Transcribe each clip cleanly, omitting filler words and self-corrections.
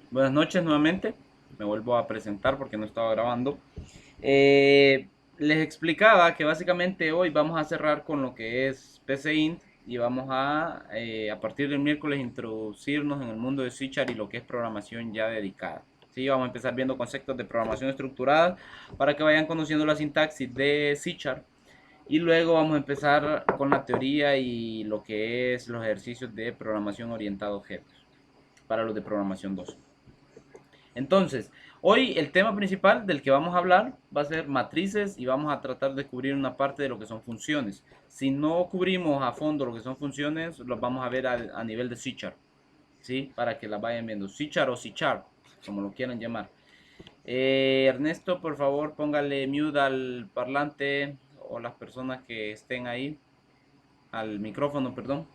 Buenas noches nuevamente. Me vuelvo a presentar porque no estaba grabando. Les explicaba que básicamente hoy vamos a cerrar con lo que es PCInt y vamos a partir del miércoles introducirnos en el mundo de C# y lo que es programación ya dedicada. Sí, vamos a empezar viendo conceptos de programación estructurada para que vayan conociendo la sintaxis de C# y luego vamos a empezar con la teoría y lo que es los ejercicios de programación orientada a objetos para los de programación 2. Entonces, hoy el tema principal del que vamos a hablar va a ser matrices y vamos a tratar de cubrir una parte de lo que son funciones. Si no cubrimos a fondo lo que son funciones, los vamos a ver a nivel de C#, ¿sí? Para que las vayan viendo. C# o C#, como lo quieran llamar. Ernesto, por favor, póngale mute al parlante o las personas que estén ahí, al micrófono, perdón.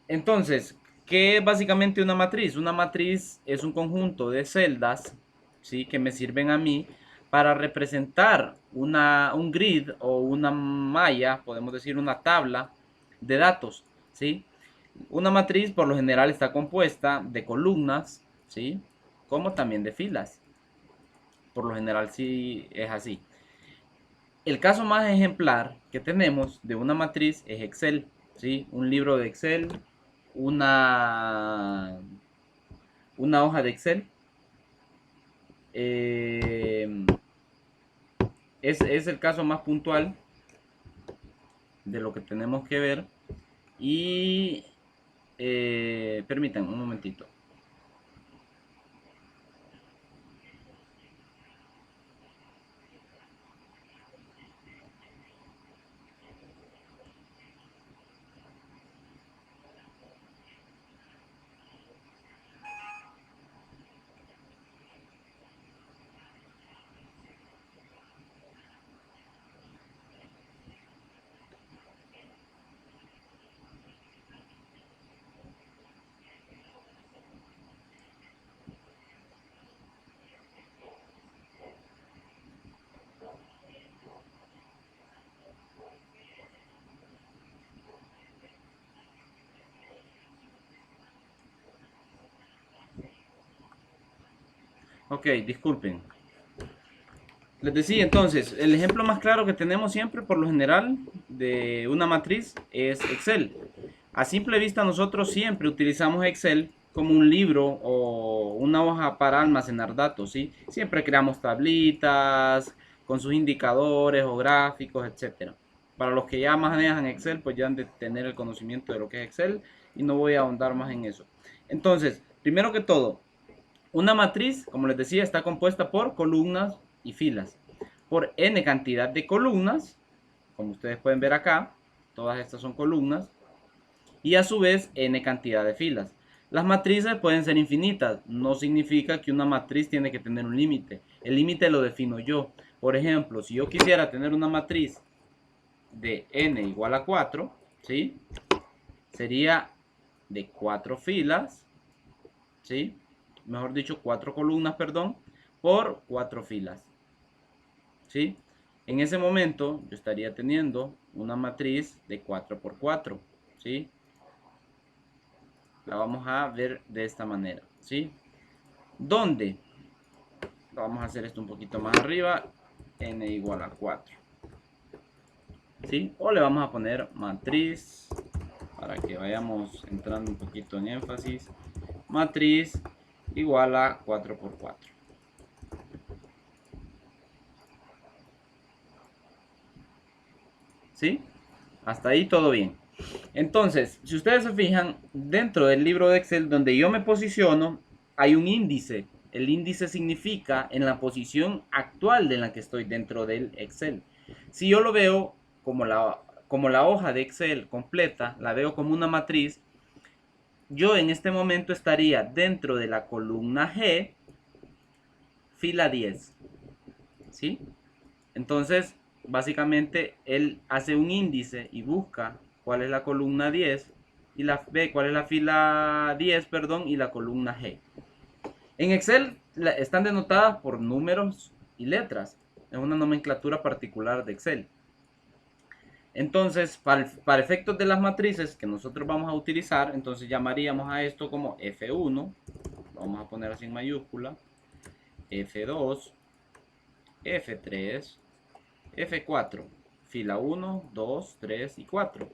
Entonces, ¿qué es básicamente una matriz? Una matriz es un conjunto de celdas, ¿sí? Que me sirven a mí para representar un grid o una malla, podemos decir una tabla de datos, ¿sí? Una matriz por lo general está compuesta de columnas, ¿sí? Como también de filas. Por lo general sí es así. El caso más ejemplar que tenemos de una matriz es Excel, ¿sí? Un libro de Excel, una, una hoja de Excel. eh, es el caso más puntual de lo que tenemos que ver. Y permítanme un momentito. Ok, disculpen. Les decía entonces, el ejemplo más claro que tenemos siempre, por lo general, de una matriz es Excel. A simple vista nosotros siempre utilizamos Excel como un libro o una hoja para almacenar datos, ¿sí? Siempre creamos tablitas con sus indicadores o gráficos, etcétera. Para los que ya manejan Excel, pues ya han de tener el conocimiento de lo que es Excel y no voy a ahondar más en eso. Entonces, primero que todo, una matriz, como les decía, está compuesta por columnas y filas. Por n cantidad de columnas, como ustedes pueden ver acá, todas estas son columnas, y a su vez n cantidad de filas. Las matrices pueden ser infinitas, no significa que una matriz tiene que tener un límite. El límite lo defino yo. Por ejemplo, si yo quisiera tener una matriz de n igual a 4, ¿sí? Sería de 4 filas, ¿sí? Mejor dicho, 4 columnas, perdón, por 4 filas, ¿sí? En ese momento yo estaría teniendo una matriz de 4 por 4, ¿sí? La vamos a ver de esta manera, ¿sí? ¿Dónde? Vamos a hacer esto un poquito más arriba, n igual a 4, ¿sí? O le vamos a poner matriz, para que vayamos entrando un poquito en énfasis, matriz igual a 4 por 4. ¿Sí? Hasta ahí todo bien. Entonces, si ustedes se fijan, dentro del libro de Excel donde yo me posiciono, hay un índice. El índice significa en la posición actual de la que estoy dentro del Excel. Si yo lo veo como la hoja de Excel completa, la veo como una matriz, yo en este momento estaría dentro de la columna G, fila 10. ¿Sí? Entonces, básicamente, él hace un índice y busca cuál es la columna 10 y ve cuál es la fila 10, perdón, y la columna G. En Excel están denotadas por números y letras. Es una nomenclatura particular de Excel. Entonces, para efectos de las matrices que nosotros vamos a utilizar, entonces llamaríamos a esto como F1. Lo vamos a poner así en mayúscula, F2, F3, F4, fila 1, 2, 3 y 4.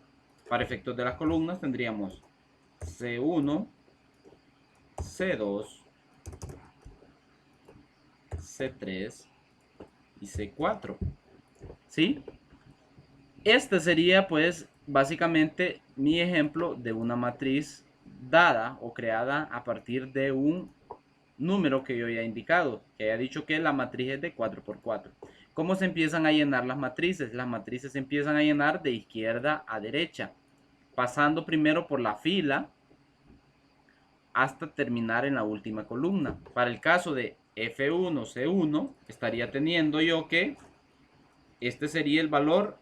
Para efectos de las columnas tendríamos C1, C2, C3 y C4. ¿Sí? Este sería pues básicamente mi ejemplo de una matriz dada o creada a partir de un número que yo ya he indicado, que haya dicho que la matriz es de 4×4. ¿Cómo se empiezan a llenar las matrices? Las matrices se empiezan a llenar de izquierda a derecha, pasando primero por la fila hasta terminar en la última columna. Para el caso de F1, C1, estaría teniendo yo que este sería el valor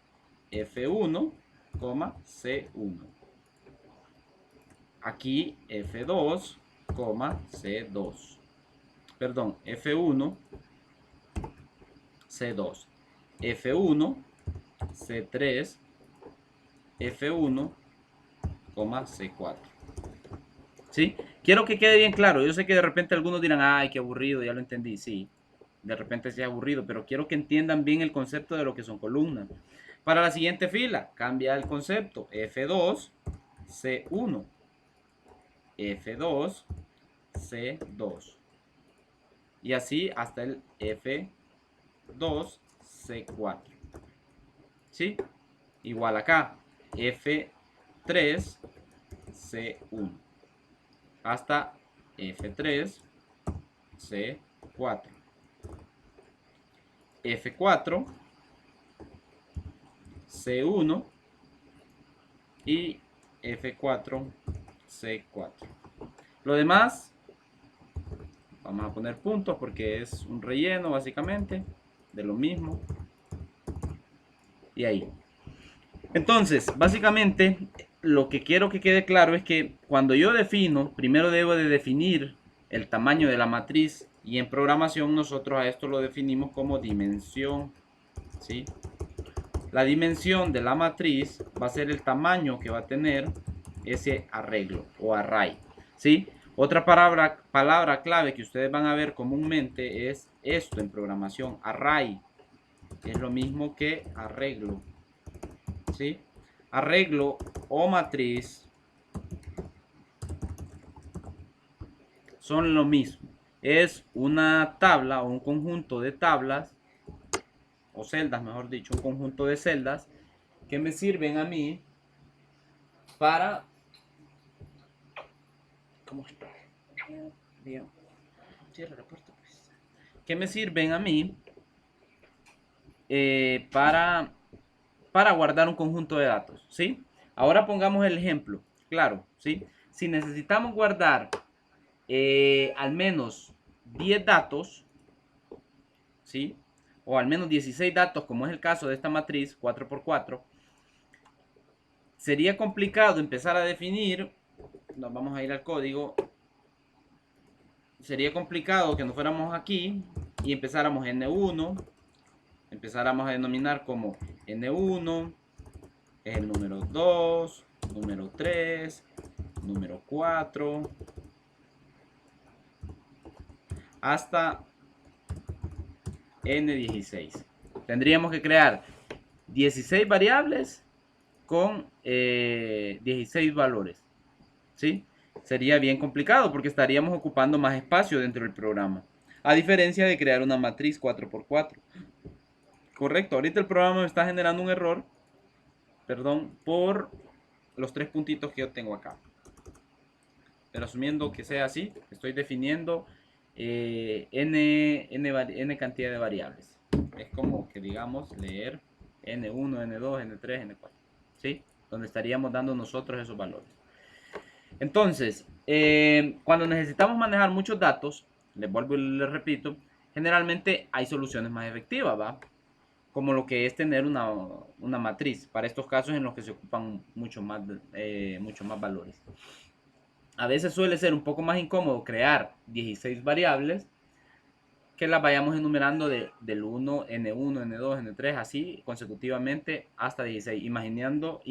F1, C1. Aquí F2, C2. Perdón, F1, C2. F1, C3, F1, C4. ¿Sí? Quiero que quede bien claro. Yo sé que de repente algunos dirán, ay, qué aburrido, ya lo entendí. Sí, de repente sí es aburrido, pero quiero que entiendan bien el concepto de lo que son columnas. Para la siguiente fila, cambia el concepto. F2, C1. F2, C2. Y así hasta el F2, C4. ¿Sí? Igual acá. F3, C1. Hasta F3, C4. F4, C1 y F4, C4. Lo demás, vamos a poner puntos porque es un relleno básicamente de lo mismo. Y ahí. Entonces, básicamente, lo que quiero que quede claro es que cuando yo defino, primero debo de definir el tamaño de la matriz y en programación nosotros a esto lo definimos como dimensión, ¿sí? La dimensión de la matriz va a ser el tamaño que va a tener ese arreglo o array, ¿sí? Otra palabra clave que ustedes van a ver comúnmente es esto en programación, array. Es lo mismo que arreglo, ¿sí? Arreglo o matriz son lo mismo. Es una tabla o un conjunto de tablas o celdas, mejor dicho, un conjunto de celdas que me sirven a mí para... ¿Cómo está? Bien. Cierra la puerta, pues. Que me sirven a mí para guardar un conjunto de datos, ¿sí? Ahora pongamos el ejemplo, claro, ¿sí? Si necesitamos guardar al menos 10 datos, ¿sí? O al menos 16 datos, como es el caso de esta matriz 4×4, sería complicado empezar a definir, nos vamos a ir al código, sería complicado que nos fuéramos aquí y empezáramos N1, empezáramos a denominar como N1, es el número 2, número 3, número 4, hasta N16. Tendríamos que crear 16 variables con 16 valores, ¿sí? Sería bien complicado porque estaríamos ocupando más espacio dentro del programa. A diferencia de crear una matriz 4×4. Correcto, ahorita el programa me está generando un error, perdón, por los 3 puntitos que yo tengo acá. Pero asumiendo que sea así, estoy definiendo n cantidad de variables. Es como que digamos leer N1, N2, N3, N4, ¿sí? Donde estaríamos dando nosotros esos valores. Entonces, cuando necesitamos manejar muchos datos, les vuelvo y les repito, generalmente hay soluciones más efectivas, ¿va? Como lo que es tener una matriz, para estos casos en los que se ocupan mucho más valores. A veces suele ser un poco más incómodo crear 16 variables que las vayamos enumerando del 1, N1, N2, N3, así consecutivamente hasta 16. Imaginando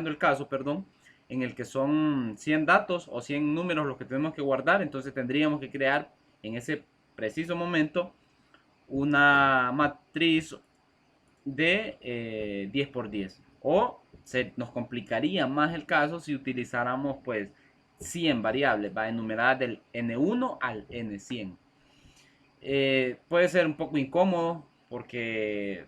el caso, perdón, en el que son 100 datos o 100 números los que tenemos que guardar. Entonces tendríamos que crear en ese preciso momento una matriz de 10 por 10. O nos complicaría más el caso si utilizáramos pues 100 variables, va enumeradas del N1 al N100. Puede ser un poco incómodo porque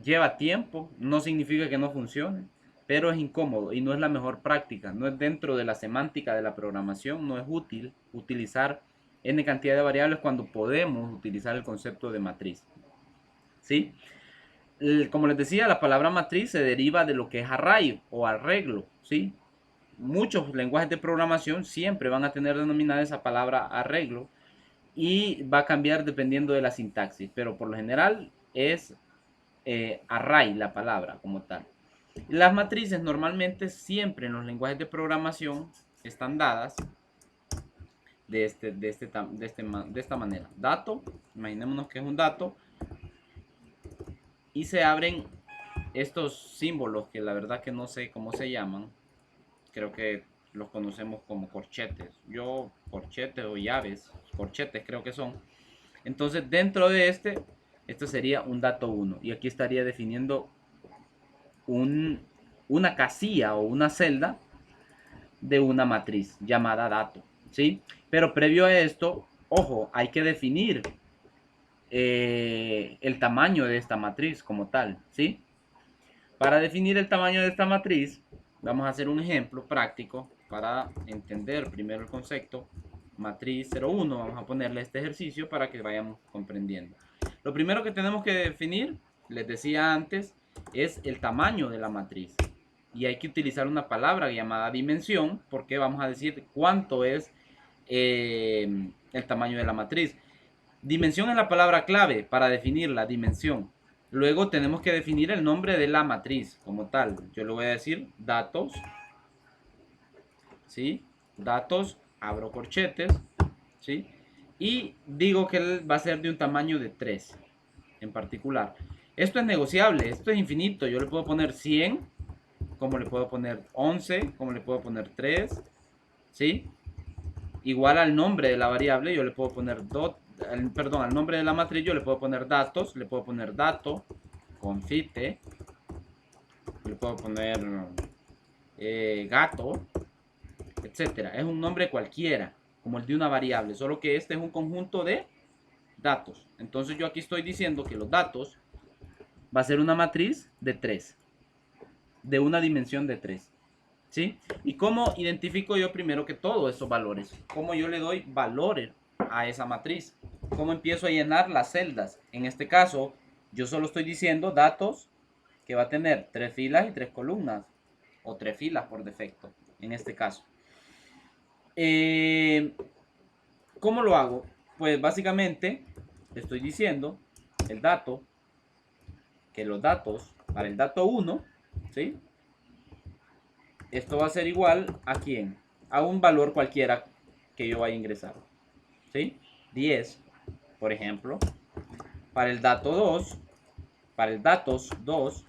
lleva tiempo, no significa que no funcione, pero es incómodo y no es la mejor práctica, no es dentro de la semántica de la programación, no es útil utilizar n cantidad de variables cuando podemos utilizar el concepto de matriz. ¿Sí? Como les decía, la palabra matriz se deriva de lo que es array o arreglo, ¿sí? Muchos lenguajes de programación siempre van a tener denominada esa palabra arreglo y va a cambiar dependiendo de la sintaxis, pero por lo general es array la palabra como tal. Las matrices normalmente siempre en los lenguajes de programación están dadas de esta manera. Dato, imaginémonos que es un dato, y se abren estos símbolos que la verdad que no sé cómo se llaman. Creo que los conocemos como corchetes. Corchetes o llaves, corchetes creo que son. Entonces dentro de este sería un dato 1. Y aquí estaría definiendo una casilla o una celda de una matriz llamada dato, ¿sí? Pero previo a esto, ojo, hay que definir el tamaño de esta matriz como tal, ¿sí? Para definir el tamaño de esta matriz, vamos a hacer un ejemplo práctico para entender primero el concepto. Matriz 01, vamos a ponerle este ejercicio para que vayamos comprendiendo. Lo primero que tenemos que definir, les decía antes, es el tamaño de la matriz. Y hay que utilizar una palabra llamada dimensión, porque vamos a decir cuánto es el tamaño de la matriz. Dimensión es la palabra clave para definir la dimensión. Luego tenemos que definir el nombre de la matriz como tal. Yo le voy a decir datos, ¿sí? Datos, abro corchetes, ¿sí? Y digo que él va a ser de un tamaño de 3 en particular. Esto es negociable, esto es infinito. Yo le puedo poner 100, como le puedo poner 11, como le puedo poner 3, ¿sí? Igual al nombre de la variable, yo le puedo poner al nombre de la matriz yo le puedo poner datos, le puedo poner dato, confite, le puedo poner gato, etcétera. Es un nombre cualquiera, como el de una variable, solo que este es un conjunto de datos. Entonces yo aquí estoy diciendo que los datos va a ser una matriz de 3, de una dimensión de 3. ¿Sí? ¿Y cómo identifico yo primero que todo esos valores? ¿Cómo yo le doy valores a esa matriz? ¿Cómo empiezo a llenar las celdas? En este caso, yo solo estoy diciendo datos que va a tener 3 filas y 3 columnas, o 3 filas por defecto, en este caso. ¿Cómo lo hago? Pues básicamente estoy diciendo el dato, que los datos para el dato 1, ¿sí? Esto va a ser igual a ¿quién? A un valor cualquiera que yo vaya a ingresar, ¿sí? 10, por ejemplo. Para el dato 2, para el datos 2,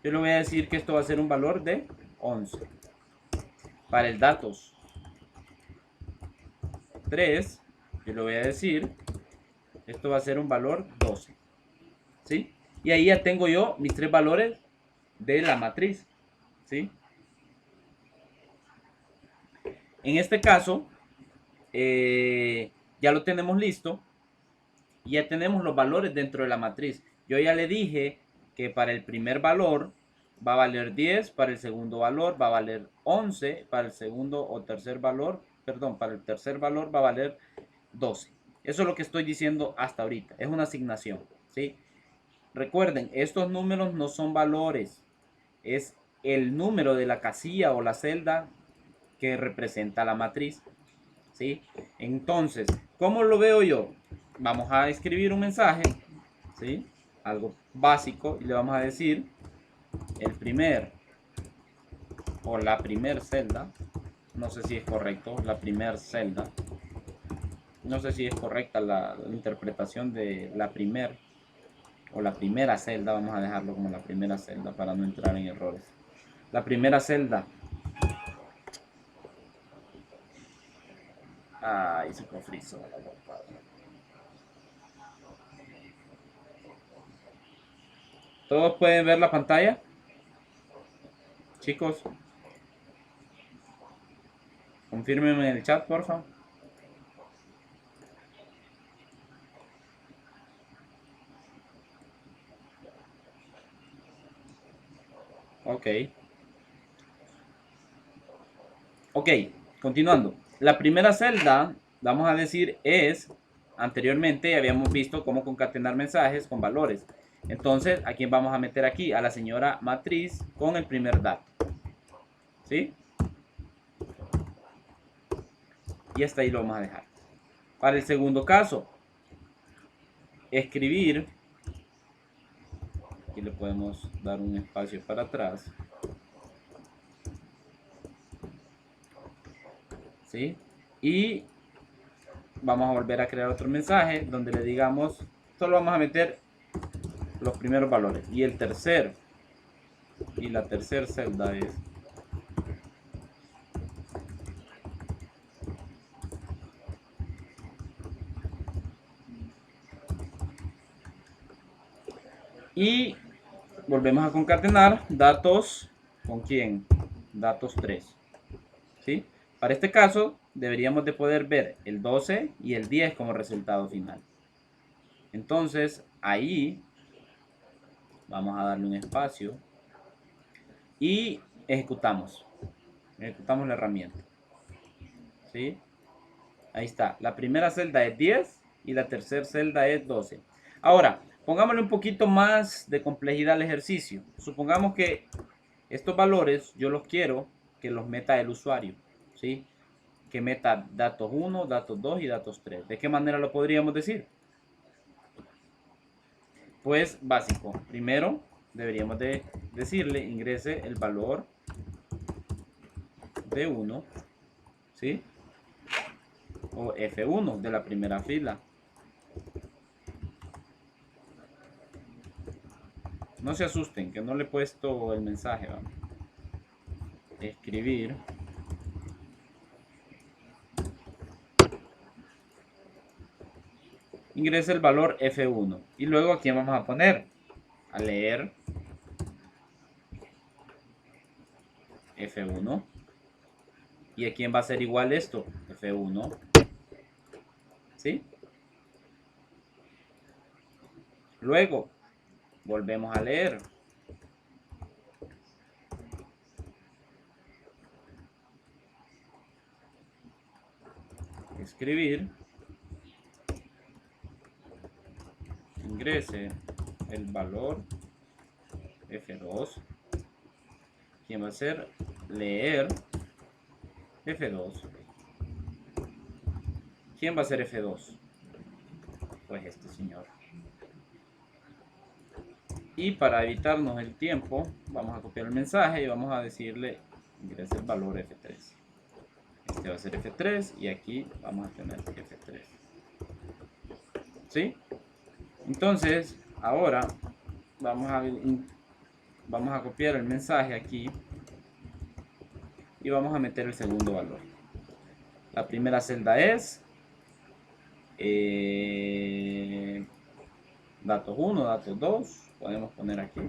yo le voy a decir que esto va a ser un valor de 11. Para el datos 3, yo le voy a decir, esto va a ser un valor 12, ¿sí? Y ahí ya tengo yo mis 3 valores de la matriz, ¿sí? En este caso, ya lo tenemos listo. Y ya tenemos los valores dentro de la matriz. Yo ya le dije que para el primer valor va a valer 10, para el segundo valor va a valer 11, para el segundo o tercer valor, perdón, para el tercer valor va a valer 12. Eso es lo que estoy diciendo hasta ahorita. Es una asignación, ¿sí? Recuerden, estos números no son valores. Es el número de la casilla o la celda que representa la matriz, ¿sí? Entonces, ¿cómo lo veo yo? Vamos a escribir un mensaje, ¿sí? Algo básico, y le vamos a decir el primer o la primer celda. No sé si es correcto, la primer celda. No sé si es correcta la interpretación de la primer o la primera celda. Vamos a dejarlo como la primera celda para no entrar en errores. La primera celda Ay, se confrizó. ¿Todos pueden ver la pantalla? Chicos, confírmenme en el chat, por favor. Ok. Ok, continuando. La primera celda, vamos a decir, es, anteriormente habíamos visto cómo concatenar mensajes con valores. Entonces, ¿a quién vamos a meter aquí? A la señora matriz con el primer dato. ¿Sí? Y hasta ahí lo vamos a dejar. Para el segundo caso, escribir. Aquí le podemos dar un espacio para atrás. ¿Sí? Y vamos a volver a crear otro mensaje donde le digamos, solo vamos a meter los primeros valores. Y el tercer, y la tercera celda es y volvemos a concatenar datos con quién, datos 3, ¿sí? Para este caso deberíamos de poder ver el 12 y el 10 como resultado final. Entonces ahí vamos a darle un espacio y ejecutamos la herramienta, ¿sí? Ahí está, la primera celda es 10 y la tercera celda es 12. Ahora, pongámosle un poquito más de complejidad al ejercicio. Supongamos que estos valores yo los quiero que los meta el usuario, ¿sí? Que meta datos 1, datos 2 y datos 3. ¿De qué manera lo podríamos decir? Pues básico. Primero deberíamos de decirle ingrese el valor de 1, ¿sí? O F1 de la primera fila. No se asusten, que no le he puesto el mensaje. ¿Vamos? Escribir. Ingresa el valor F1. Y luego aquí vamos a poner a leer F1. ¿Y a quién va a ser igual esto? F1. ¿Sí? Luego volvemos a leer. Escribir. Ingrese el valor F2. ¿Quién va a ser? Leer F2. ¿Quién va a ser F2? Pues este señor. Y para evitarnos el tiempo, vamos a copiar el mensaje y vamos a decirle ingrese el valor F3. Este va a ser F3 y aquí vamos a tener F3. ¿Sí? Entonces, ahora vamos a copiar el mensaje aquí y vamos a meter el segundo valor. La primera celda es datos 1, datos 2, podemos poner aquí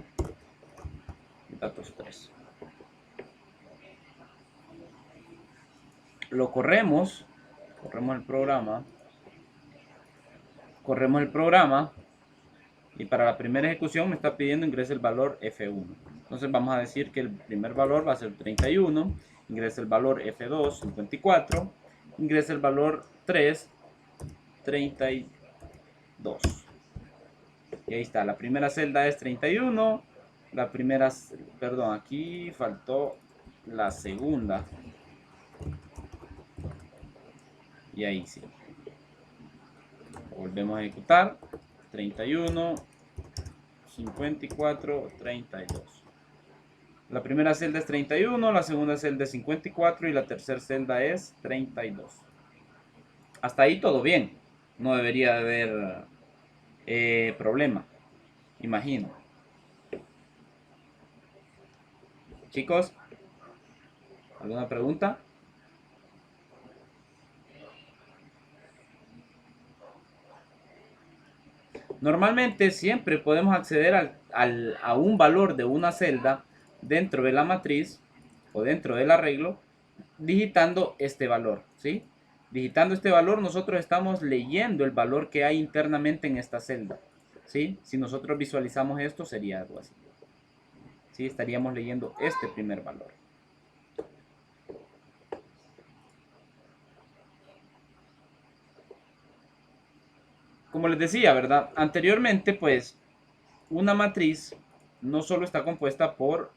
datos 3. Lo corremos el programa, y para la primera ejecución me está pidiendo ingrese el valor F1. Entonces vamos a decir que el primer valor va a ser 31, ingresa el valor F2, 54, ingresa el valor 3, 32. Y ahí está, la primera celda es 31, la primera, perdón, aquí faltó la segunda. Y ahí sí. Volvemos a ejecutar. 31, 54, 32. La primera celda es 31, la segunda celda es 54 y la tercera celda es 32. Hasta ahí todo bien. No debería de haber problema. Imagino. Chicos, ¿alguna pregunta? Normalmente siempre podemos acceder a un valor de una celda dentro de la matriz o dentro del arreglo digitando este valor, ¿sí? Digitando este valor nosotros estamos leyendo el valor que hay internamente en esta celda, ¿sí? Si nosotros visualizamos esto sería algo así, ¿sí? Estaríamos leyendo este primer valor. Como les decía, ¿verdad? Anteriormente, pues, una matriz no solo está compuesta por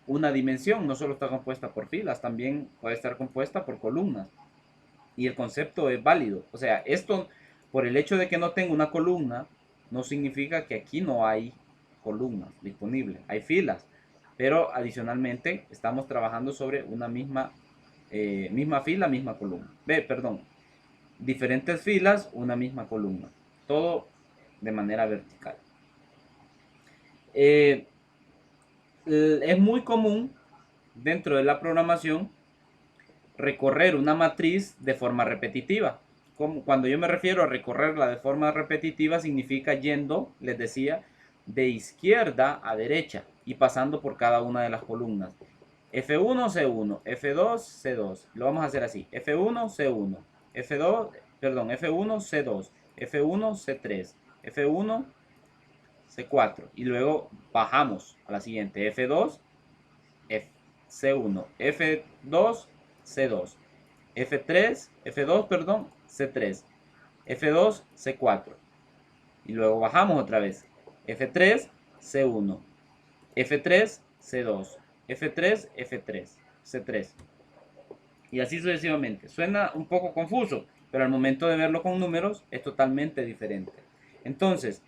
una dimensión, no solo está compuesta por filas, también puede estar compuesta por columnas. Y el concepto es válido. O sea, esto, por el hecho de que no tengo una columna, no significa que aquí no hay columnas disponibles. Hay filas, pero adicionalmente estamos trabajando sobre una misma fila, misma columna. Perdón, diferentes filas, una misma columna. Todo de manera vertical. Es muy común dentro de la programación recorrer una matriz de forma repetitiva. Cuando yo me refiero a recorrerla de forma repetitiva, significa yendo, les decía, de izquierda a derecha y pasando por cada una de las columnas. F1, C1, F2, C2. Lo vamos a hacer así. F1, C1, F2, perdón, F1, C2, F1, C3, F1, C4. Y luego bajamos a la siguiente. F2, C1, F2, C2, F3, F2, perdón, C3, F2, C4. Y luego bajamos otra vez. F3, C1, F3, C2, F3, F3, C3. Y así sucesivamente. Suena un poco confuso, pero al momento de verlo con números es totalmente diferente. Entonces,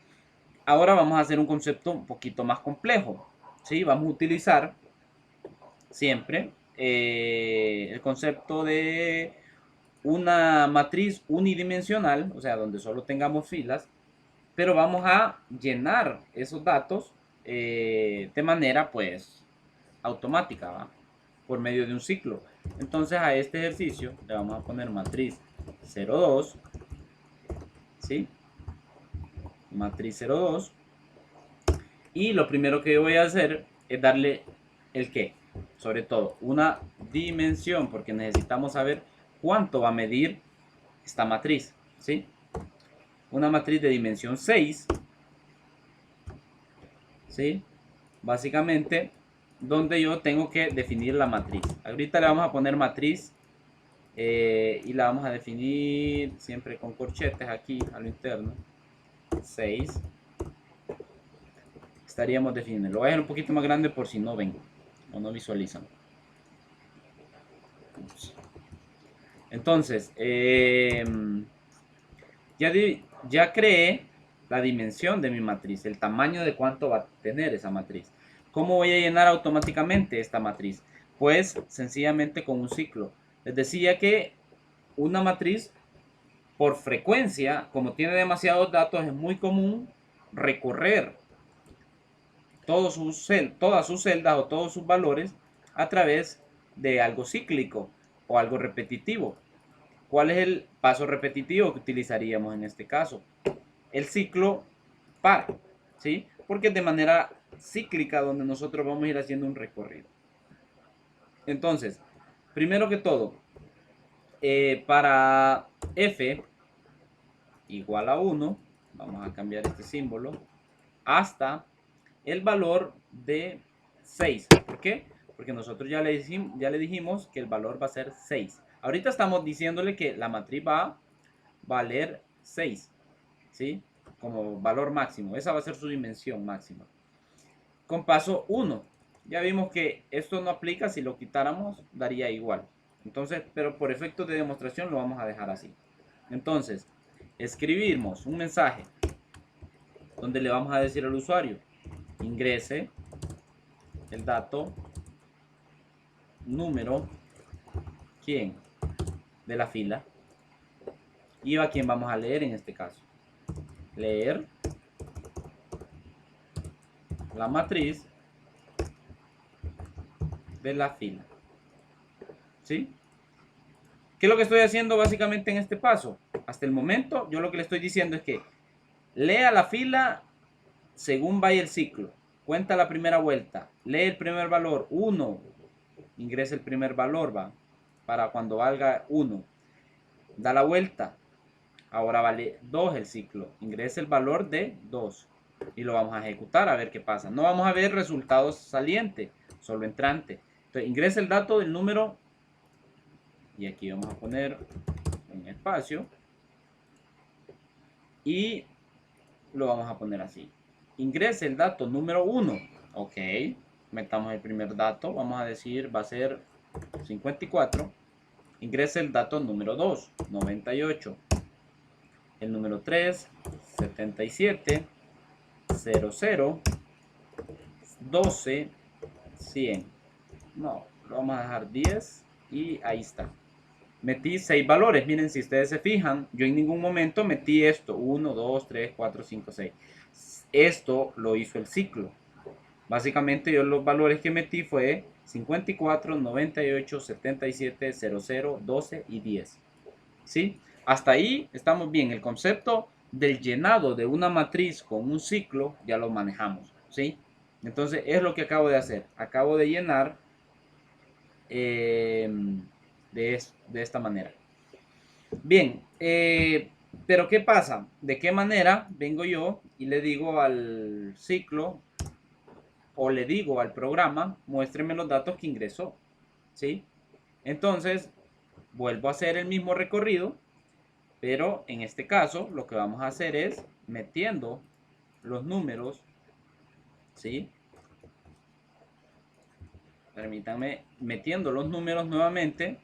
ahora vamos a hacer un concepto un poquito más complejo. ¿Sí? Vamos a utilizar siempre el concepto de una matriz unidimensional, o sea, donde solo tengamos filas, pero vamos a llenar esos datos de manera pues automática, ¿va? Por medio de un ciclo. Entonces a este ejercicio le vamos a poner matriz 0,2, ¿sí? Matriz 0,2. Y lo primero que voy a hacer es darle el qué, sobre todo una dimensión, porque necesitamos saber cuánto va a medir esta matriz, ¿sí? Una matriz de dimensión 6, ¿sí? Básicamente, donde yo tengo que definir la matriz. Ahorita le vamos a poner matriz y la vamos a definir siempre con corchetes aquí a lo interno. 6. Estaríamos definiendo. Lo voy a hacer un poquito más grande por si no ven o no visualizan. Entonces, ya creé la dimensión de mi matriz, el tamaño de cuánto va a tener esa matriz. ¿Cómo voy a llenar automáticamente esta matriz? Pues sencillamente con un ciclo. Les decía que una matriz, por frecuencia, como tiene demasiados datos, es muy común recorrer todas sus celdas o todos sus valores a través de algo cíclico o algo repetitivo. ¿Cuál es el paso repetitivo que utilizaríamos en este caso? El ciclo par, ¿sí? Porque es de manera cíclica donde nosotros vamos a ir haciendo un recorrido. Entonces, primero que todo, para f igual a 1, vamos a cambiar este símbolo, hasta el valor de 6. ¿Por qué? Porque nosotros ya le dijimos que el valor va a ser 6. Ahorita estamos diciéndole que la matriz va a valer 6, ¿sí? Como valor máximo. Esa va a ser su dimensión máxima. Con paso 1, ya vimos que esto no aplica, si lo quitáramos daría igual. Entonces, pero por efectos de demostración lo vamos a dejar así. Entonces, escribimos un mensaje donde le vamos a decir al usuario, ingrese el dato número, ¿quién? De la fila. Y a quién vamos a leer en este caso. Leer la matriz de la fila. ¿Sí? ¿Qué es lo que estoy haciendo básicamente en este paso? Hasta el momento yo lo que le estoy diciendo es que Lea la fila según vaya el ciclo. Cuenta la primera vuelta. Lee el primer valor, 1. Ingresa el primer valor, va. Para cuando valga 1. Da la vuelta. Ahora vale 2 el ciclo. Ingresa el valor de 2. Y lo vamos a ejecutar a ver qué pasa. No vamos a ver resultados salientes, solo entrante. Entonces ingresa el dato del número. Y aquí vamos a poner un espacio. Y lo vamos a poner así. Ingrese el dato número 1. Ok. Metamos el primer dato. Vamos a decir, va a ser 54. Ingrese el dato número 2. 98. El número 3. 77. 00. 12. 100. No, lo vamos a dejar 10. Y ahí está. Metí 6 valores. Miren, si ustedes se fijan, yo en ningún momento metí esto. 1, 2, 3, 4, 5, 6. Esto lo hizo el ciclo. Básicamente yo los valores que metí fue 54, 98, 77, 00, 12 y 10. ¿Sí? Hasta ahí estamos bien. El concepto del llenado de una matriz con un ciclo ya lo manejamos. ¿Sí? Entonces es lo que acabo de hacer. Acabo de llenar de esta manera. Bien, pero ¿qué pasa? ¿De qué manera vengo yo y le digo al ciclo o le digo al programa, muéstreme los datos que ingresó? ¿Sí? Entonces, vuelvo a hacer el mismo recorrido, pero en este caso lo que vamos a hacer es metiendo los números, ¿sí? Permítanme, metiendo los números nuevamente,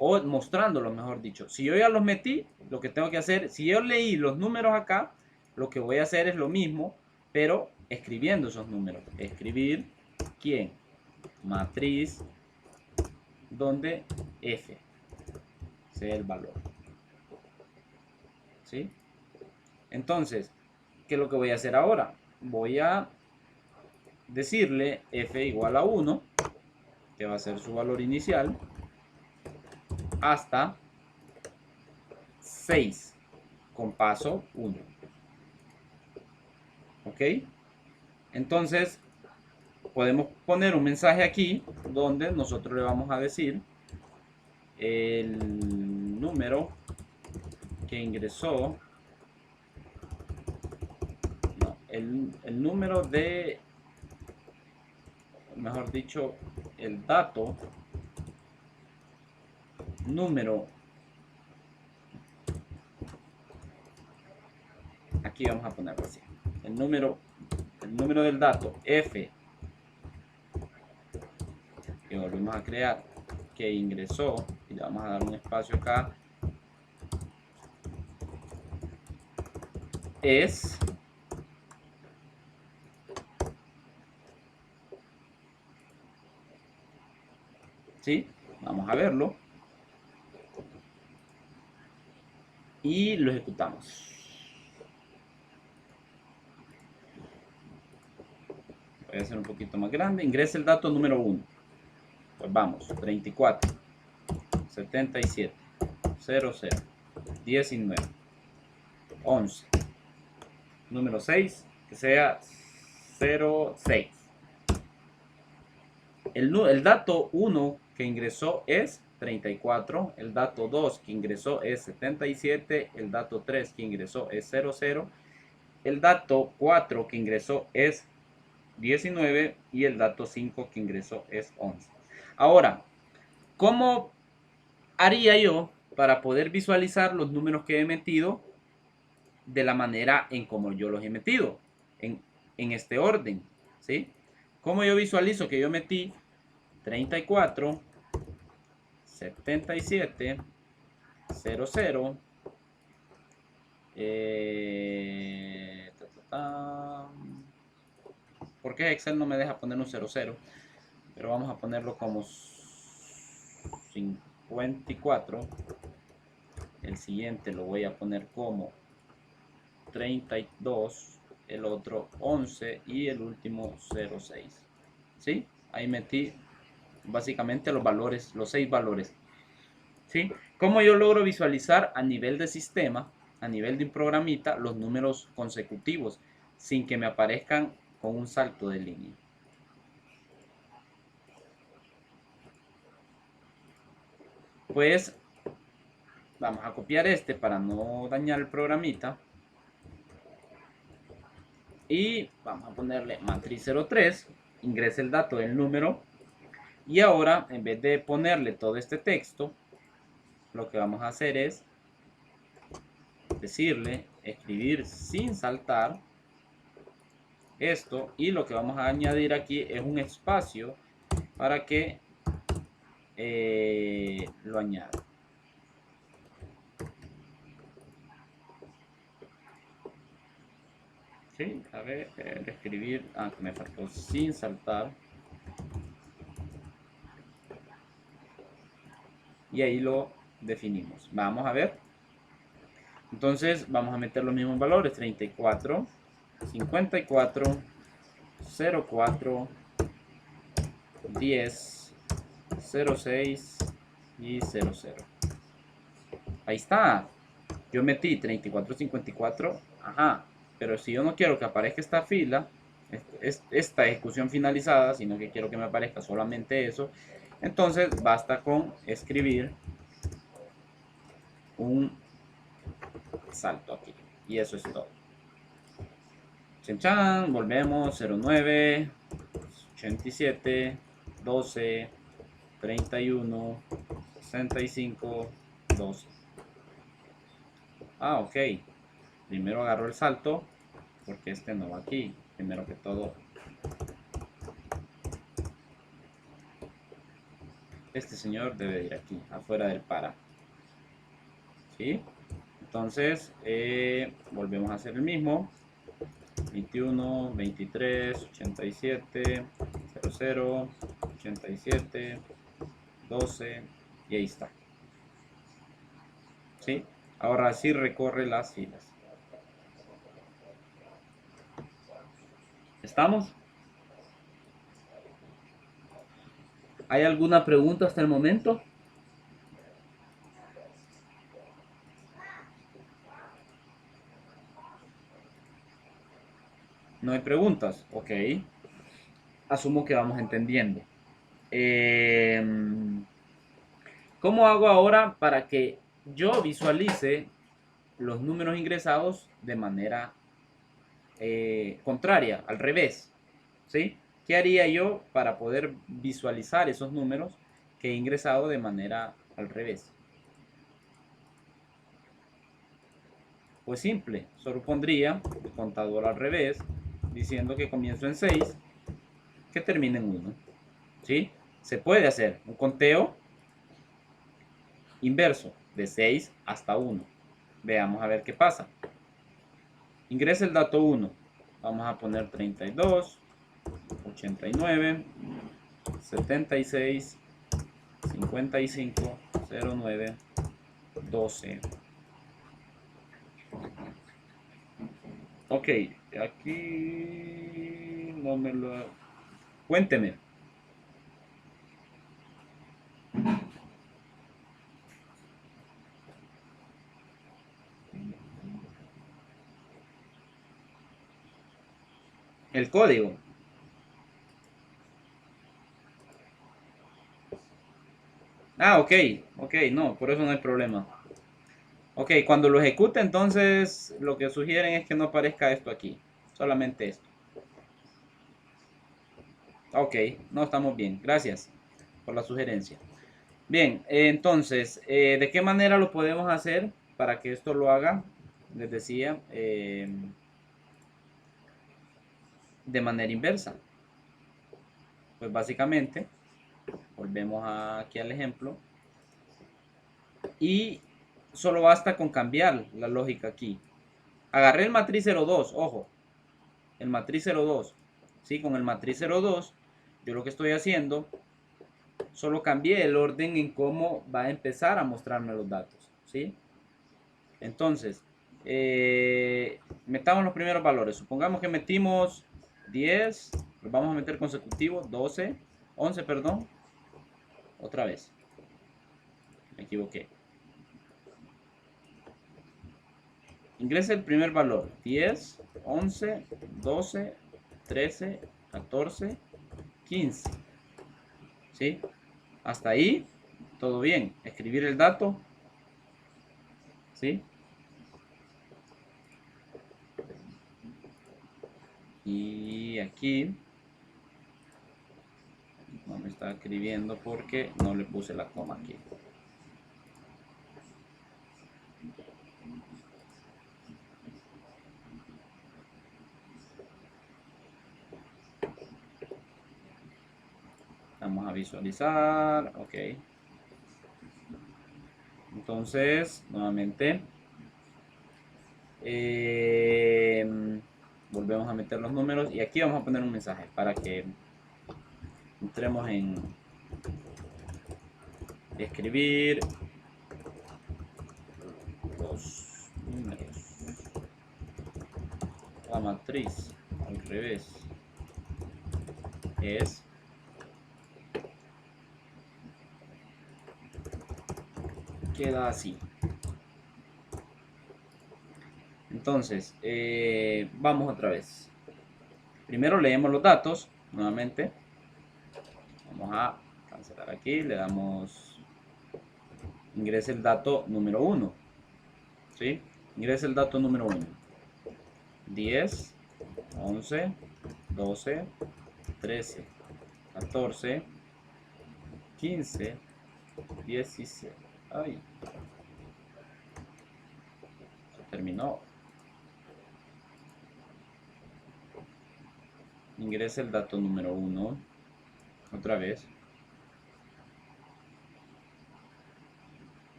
o mostrándolos, mejor dicho. Si yo ya los metí, lo que tengo que hacer, si yo leí los números acá, lo que voy a hacer es lo mismo, pero escribiendo esos números. Escribir quién, matriz, donde F sea el valor. ¿Sí? Entonces, ¿qué es lo que voy a hacer ahora? Voy a decirle F igual a 1, que va a ser su valor inicial, hasta 6 con paso 1. ¿Ok? Entonces podemos poner un mensaje aquí donde nosotros le vamos a decir el número que ingresó, no, el número de, mejor dicho, el dato número, aquí vamos a ponerlo así, el número del dato F que volvemos a crear, que ingresó, y le vamos a dar un espacio acá, es ¿sí? Vamos a verlo y lo ejecutamos. Voy a hacer un poquito más grande. Ingresa el dato número 1. Pues vamos, 34, 77, 00, 19, 11. Número 6, que sea 06. El dato 1 que ingresó es 34. El dato 2 que ingresó es 77. El dato 3 que ingresó es 00. El dato 4 que ingresó es 19 y el dato 5 que ingresó es 11. Ahora, ¿cómo haría yo para poder visualizar los números que he metido de la manera en como yo los he metido? En este orden, ¿sí? ¿Cómo yo visualizo que yo metí 34, 77, 00, ¿por qué Excel no me deja poner un 00? Pero vamos a ponerlo como 54. El siguiente lo voy a poner como 32, el otro 11 y el último 06. ¿Sí? Ahí metí básicamente los valores, los 6 valores. ¿Sí? ¿Cómo yo logro visualizar a nivel de sistema a nivel de un programita los números consecutivos sin que me aparezcan con un salto de línea. Pues vamos a copiar este para no dañar el programita. Y vamos a ponerle matriz 03, ingrese el dato del número. Y ahora, en vez de ponerle todo este texto, lo que vamos a hacer es decirle, escribir sin saltar esto. Y lo que vamos a añadir aquí es un espacio para que lo añada. Sí, a ver, escribir, me faltó sin saltar. Y ahí lo definimos. Vamos a ver. Entonces vamos a meter los mismos valores, 34, 54, 04, 10, 06 y 00. Ahí está. Yo metí 34, 54, ajá. Pero si yo no quiero que aparezca esta fila, esta ejecución finalizada, sino que quiero que me aparezca solamente eso, entonces basta con escribir un salto aquí. Y eso es todo. Chan, chan, volvemos 09, 87, 12, 31, 65, 12. Ok. Primero agarro el salto porque este no va aquí. Primero que todo, este señor debe ir aquí, afuera del para. ¿Sí? Entonces, volvemos a hacer el mismo. 21, 23, 87, 00, 87, 12 y ahí está. ¿Sí? Ahora sí recorre las filas. ¿Estamos? ¿Hay alguna pregunta hasta el momento? No hay preguntas. Ok. Asumo que vamos entendiendo. ¿Cómo hago ahora para que yo visualice los números ingresados de manera contraria, al revés? ¿Sí? ¿Qué haría yo para poder visualizar esos números que he ingresado de manera al revés? Pues simple, solo pondría el contador al revés, diciendo que comienzo en 6, que termine en 1. ¿Sí? Se puede hacer un conteo inverso de 6 hasta 1. Veamos a ver qué pasa. Ingresa el dato 1. Vamos a poner 32, 89, 76, 55, 09, 12. Ok, aquí no me lo... Cuénteme. El código. Ok, no, por eso no hay problema. Ok, cuando lo ejecute, entonces lo que sugieren es que no aparezca esto aquí, solamente esto. Ok, no, estamos bien, gracias por la sugerencia. Bien, entonces, ¿de qué manera lo podemos hacer para que esto lo haga? Les decía, de manera inversa. Pues básicamente, volvemos aquí al ejemplo. Y solo basta con cambiar la lógica aquí. Agarré el matriz 02, ojo, el matriz 02. ¿Sí? Con el matriz 02, yo lo que estoy haciendo, solo cambié el orden en cómo va a empezar a mostrarme los datos. ¿Sí? Entonces, metamos los primeros valores. Supongamos que metimos 10, los vamos a meter consecutivos, 12, 11, perdón. Otra vez. Me equivoqué. ingrese el primer valor. 10, 11, 12, 13, 14, 15. ¿Sí? Hasta ahí, todo bien. Escribir el dato. ¿Sí? Y aquí no me está escribiendo porque no le puse la coma aquí. Vamos a visualizar. Ok. Entonces, nuevamente, volvemos a meter los números y aquí vamos a poner un mensaje para que entremos en escribir los números. La matriz al revés es queda así. Entonces, vamos otra vez. Primero leemos los datos nuevamente. Vamos a cancelar aquí, le damos ingrese el dato número 1. ¿Sí? Ingrese el dato número 1. 10, 11, 12, 13, 14, 15, 16. Ay. Se terminó. Ingrese el dato número 1. Otra vez.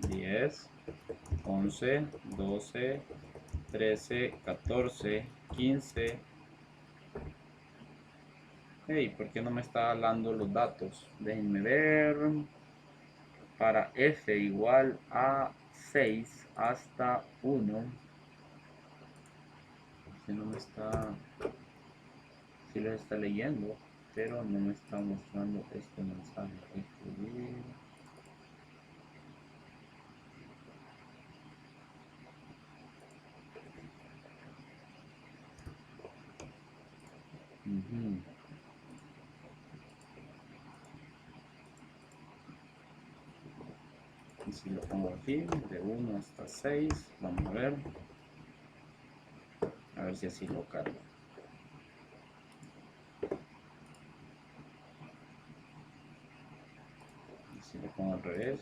10, 11, 12, 13, 14, 15. Hey, ¿por qué no me está dando los datos? Déjenme ver. Para f igual a 6 hasta 1. Si no me está... Si les está leyendo, pero no me está mostrando este mensaje. Escribir. Y si lo pongo aquí, de 1 hasta 6, vamos a ver si así lo cargo. Y si lo pongo al revés,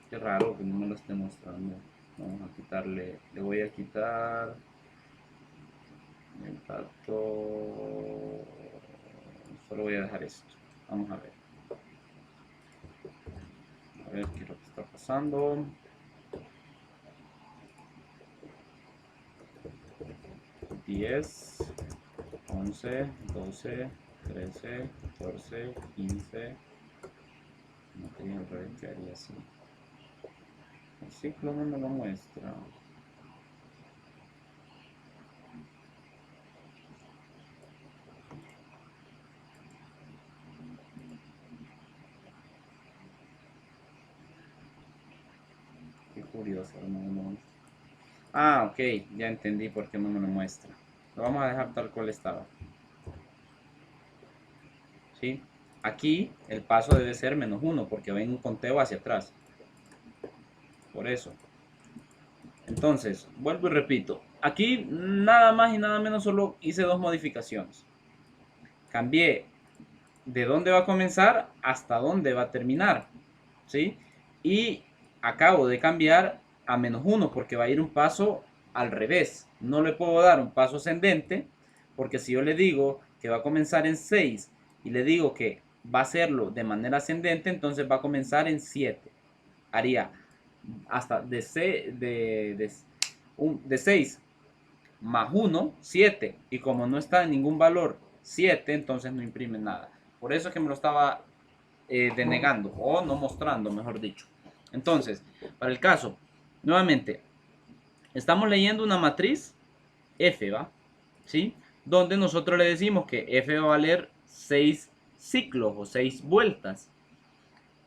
qué raro que no me lo esté mostrando. Vamos a quitarle, le voy a quitar el dato, solo voy a dejar esto. Vamos a ver qué es lo que está pasando. Diez, 11, 12, 13, 14, 15. No quería al revés, quedaría así. El ciclo no me lo muestra. Qué curioso, no. Ah, ok, ya entendí por qué no me lo muestra. Lo vamos a dejar tal cual estaba. ¿Sí? Aquí el paso debe ser -1 porque va en un conteo hacia atrás. Por eso. Entonces, vuelvo y repito. Aquí nada más y nada menos solo hice dos modificaciones. Cambié de dónde va a comenzar hasta dónde va a terminar. ¿Sí? Y acabo de cambiar a -1 porque va a ir un paso al revés. No le puedo dar un paso ascendente porque si yo le digo que va a comenzar en 6 y le digo que va a hacerlo de manera ascendente, entonces va a comenzar en 7. Haría hasta de 6 más 1, 7. Y como no está en ningún valor 7, entonces no imprime nada. Por eso es que me lo estaba denegando o no mostrando, mejor dicho. Entonces, para el caso, nuevamente, estamos leyendo una matriz F, ¿va? ¿Sí? Donde nosotros le decimos que F va a valer 6 ciclos o 6 vueltas.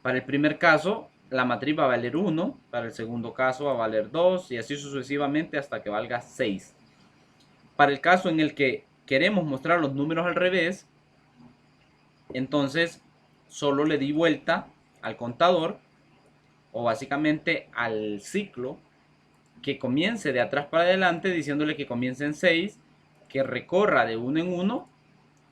Para el primer caso, la matriz va a valer 1, para el segundo caso va a valer 2 y así sucesivamente hasta que valga 6. Para el caso en el que queremos mostrar los números al revés, entonces solo le di vuelta al contador o básicamente al ciclo que comience de atrás para adelante diciéndole que comience en 6, que recorra de 1 en 1,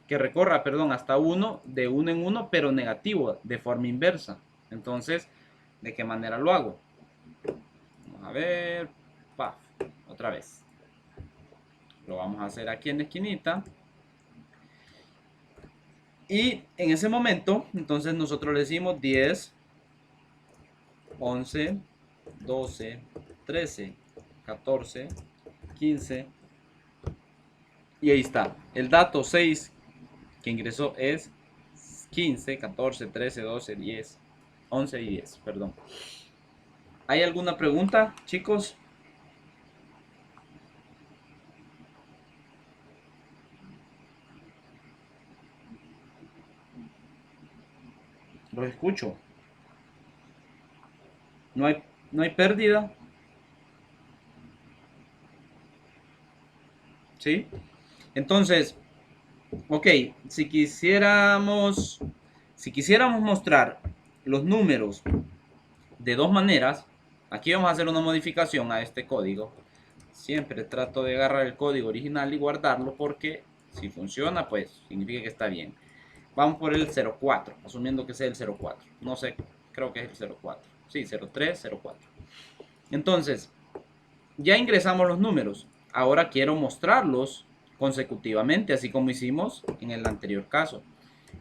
que recorra, perdón, hasta 1 de 1 en 1 pero negativo de forma inversa. Entonces, ¿de qué manera lo hago? Vamos a ver, paf, otra vez. Lo vamos a hacer aquí en la esquinita. Y en ese momento, entonces nosotros le decimos 10, 11, 12, 13, 14, 15. Y ahí está. El dato 6 que ingresó es 15, 14, 13, 12, 10, 11 y 10, perdón. ¿Hay alguna pregunta, chicos? Los escucho. No hay pérdida. ¿Sí? Entonces, ok, si quisiéramos mostrar los números de dos maneras, aquí vamos a hacer una modificación a este código. Siempre trato de agarrar el código original y guardarlo porque si funciona, pues significa que está bien. Vamos por el 04, asumiendo que sea el 04. No sé, creo que es el 04. Sí, 03, 04. Entonces, ya ingresamos los números. Ahora quiero mostrarlos consecutivamente, así como hicimos en el anterior caso.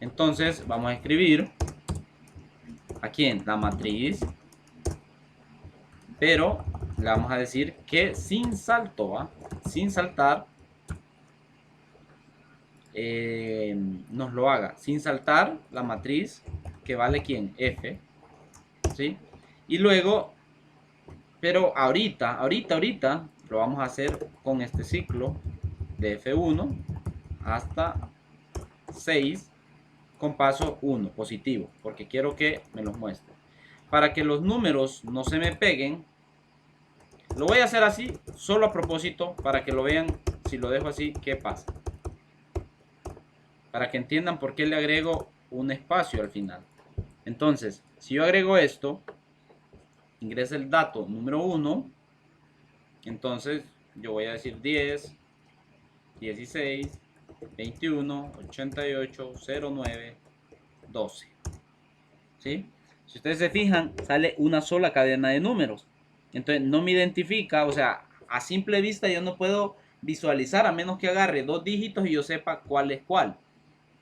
Entonces, vamos a escribir aquí en la matriz, pero le vamos a decir que sin salto, ¿va? Sin saltar, nos lo haga. Sin saltar la matriz, que vale ¿quién? F, ¿sí? Y luego, pero ahorita lo vamos a hacer con este ciclo de F1 hasta 6 con paso 1 positivo, porque quiero que me los muestre. Para que los números no se me peguen, lo voy a hacer así, solo a propósito, para que lo vean. Si lo dejo así, ¿qué pasa? Para que entiendan por qué le agrego un espacio al final. Entonces, si yo agrego esto, ingresa el dato número 1, entonces yo voy a decir 10, 16, 21, 88, 09, 12. ¿Sí? Si ustedes se fijan, sale una sola cadena de números. Entonces no me identifica, o sea, a simple vista yo no puedo visualizar a menos que agarre dos dígitos y yo sepa cuál es cuál.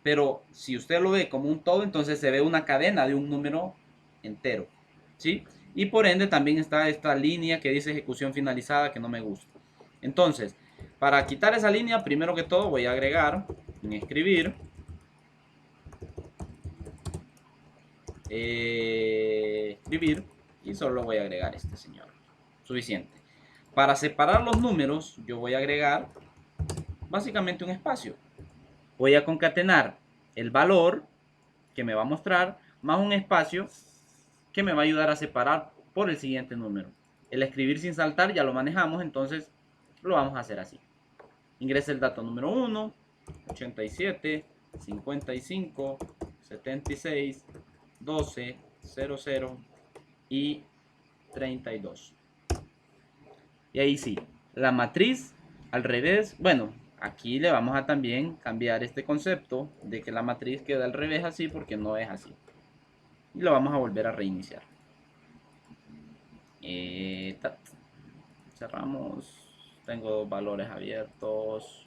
Pero si usted lo ve como un todo, entonces se ve una cadena de un número entero. ¿Sí? Y por ende también está esta línea que dice ejecución finalizada que no me gusta. Entonces, para quitar esa línea, primero que todo voy a agregar en escribir escribir y solo voy a agregar este señor. Suficiente. Para separar los números, yo voy a agregar básicamente un espacio. Voy a concatenar el valor que me va a mostrar más un espacio que me va a ayudar a separar por el siguiente número. El escribir sin saltar ya lo manejamos, entonces lo vamos a hacer así. Ingresa el dato número 1, 87, 55, 76, 12, 00 y 32. Y ahí sí, la matriz al revés, bueno, aquí le vamos a también cambiar este concepto de que la matriz queda al revés así porque no es así. Y lo vamos a volver a reiniciar. Cerramos. Tengo dos valores abiertos.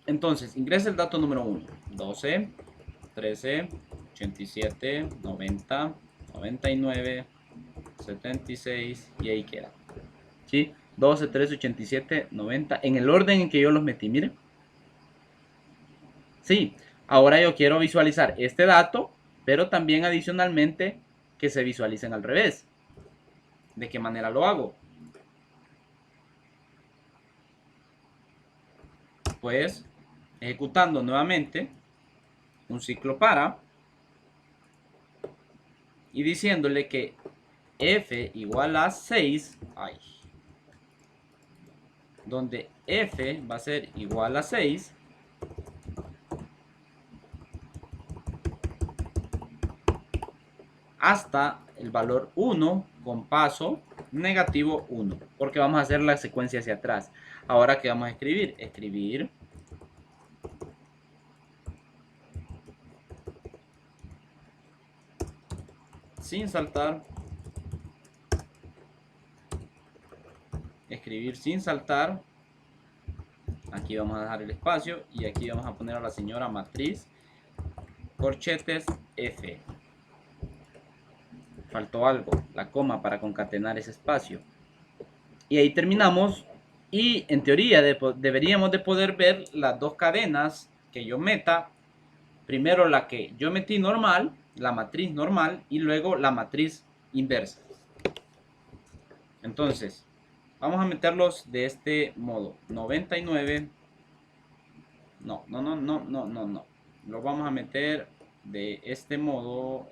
Entonces, ingresa el dato número 1. 12, 13, 87, 90, 99, 76 y ahí queda. ¿Sí? 12, 13, 87, 90. En el orden en que yo los metí, miren. Sí, ahora yo quiero visualizar este dato pero también adicionalmente que se visualicen al revés. ¿De qué manera lo hago? Pues ejecutando nuevamente un ciclo para y diciéndole que f igual a 6, donde f va a ser igual a 6 hasta el valor 1 con paso negativo 1, porque vamos a hacer la secuencia hacia atrás. Ahora, ¿qué vamos a escribir? Escribir sin saltar, escribir sin saltar. Aquí vamos a dejar el espacio y aquí vamos a poner a la señora matriz corchetes F. Faltó algo, la coma para concatenar ese espacio. Y ahí terminamos. Y en teoría deberíamos de poder ver las dos cadenas que yo meta. Primero la que yo metí normal, la matriz normal, y luego la matriz inversa. Entonces, vamos a meterlos de este modo. 99. No. Lo vamos a meter de este modo.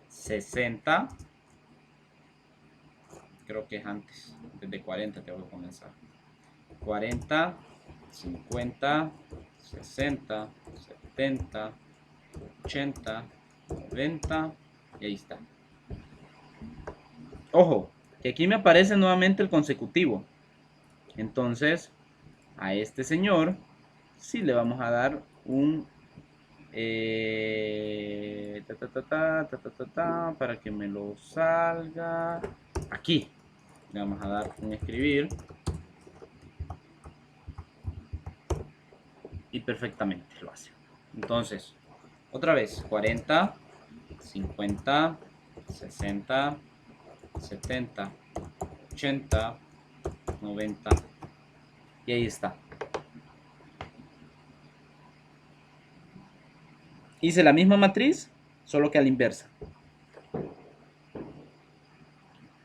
60. Creo que es antes. Desde 40 tengo que comenzar. 40, 50, 60, 70, 80, 90. Y ahí está. Ojo, que aquí me aparece nuevamente el consecutivo. Entonces, a este señor sí le vamos a dar un para que me lo salga aquí. Le vamos a dar un escribir y perfectamente lo hace. Entonces, otra vez, 40, 50, 60, 70, 80, 90. Y ahí está. Hice la misma matriz, solo que a la inversa.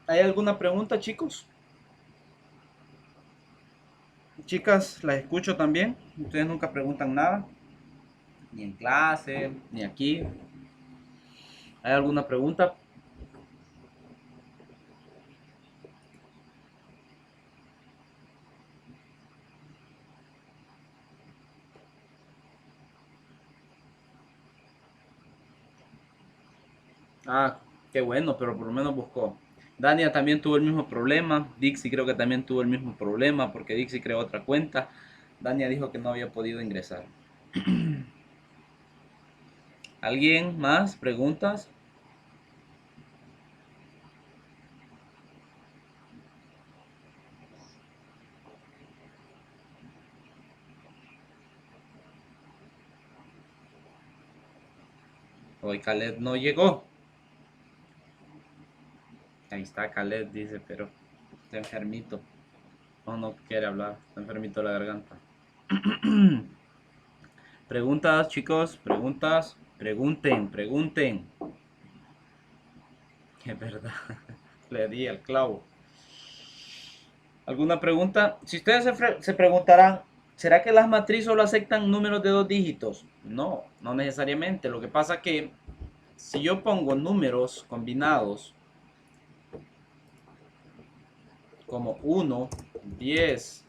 ¿Hay alguna pregunta, chicos? Chicas, las escucho también. Ustedes nunca preguntan nada. Ni en clase, ni aquí. ¿Hay alguna pregunta? Ah, qué bueno, pero por lo menos buscó. Dania también tuvo el mismo problema. Dixie creo que también tuvo el mismo problema porque Dixie creó otra cuenta. Dania dijo que no había podido ingresar. ¿Alguien más? ¿Preguntas? Hoy Khaled no llegó. Ahí está Khaled, dice, pero está enfermito. No quiere hablar. Está enfermito de la garganta. Preguntas, chicos, preguntas. Pregunten. Es verdad. Le di al clavo. ¿Alguna pregunta? Si ustedes se preguntarán, ¿será que las matrices solo aceptan números de 2 dígitos? No, no necesariamente. Lo que pasa es que si yo pongo números combinados como 1, 10,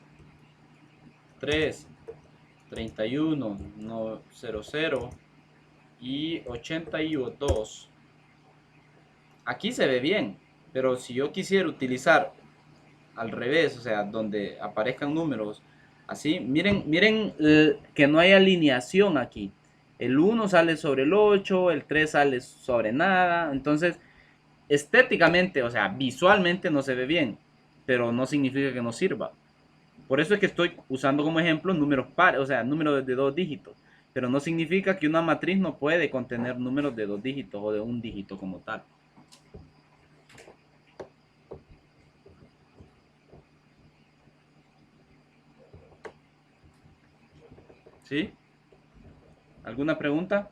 3, 31, 00 y 82, aquí se ve bien. Pero si yo quisiera utilizar al revés, o sea, donde aparezcan números así, miren que no hay alineación aquí. El 1 sale sobre el 8, el 3 sale sobre nada. Entonces, estéticamente, o sea, visualmente no se ve bien, pero no significa que no sirva. Por eso es que estoy usando como ejemplo números pares, o sea, números de 2 dígitos. Pero no significa que una matriz no puede contener números de 2 dígitos o de un dígito como tal. ¿Sí? ¿Alguna pregunta?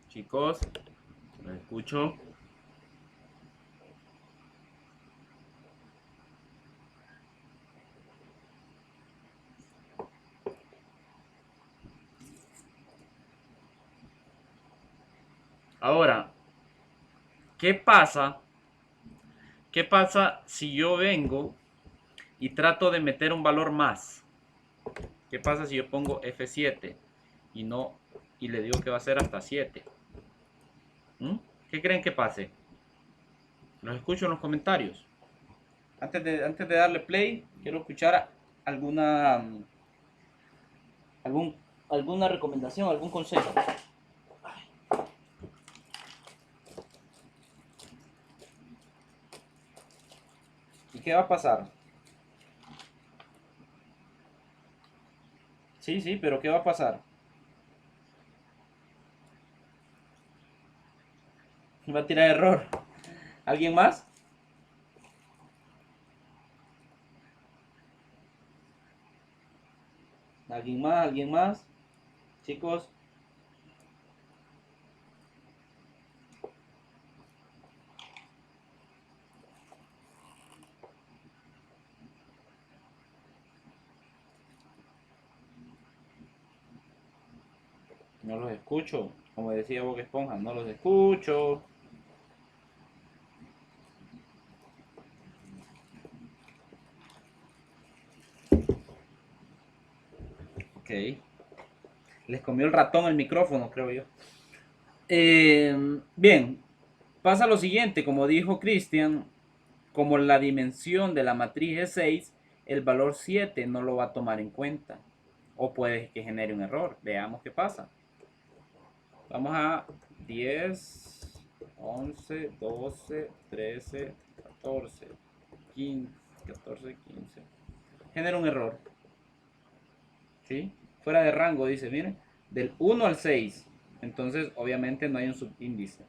Chicos, los escucho. Ahora, ¿qué pasa? ¿Qué pasa si yo vengo y trato de meter un valor más? ¿Qué pasa si yo pongo F7 y no y le digo que va a ser hasta 7? ¿Mm? ¿Qué creen que pase? Los escucho en los comentarios. Antes de darle play, quiero escuchar alguna alguna recomendación, algún consejo. ¿Y qué va a pasar? Sí, sí, pero ¿qué va a pasar? Va a tirar error. ¿Alguien más? ¿Alguien más? ¿Alguien más? Chicos, no los escucho. Como decía Bob Esponja, no los escucho. Ok. Les comió el ratón el micrófono, creo yo. Bien, pasa lo siguiente, como dijo Cristian, como la dimensión de la matriz es 6, el valor 7 no lo va a tomar en cuenta. O puede que genere un error. Veamos qué pasa. Vamos a 10, 11, 12, 13, 14, 15, 14, 15. Genera un error. ¿Sí? Fuera de rango, dice, miren, del 1 al 6. Entonces, obviamente no hay un subíndice.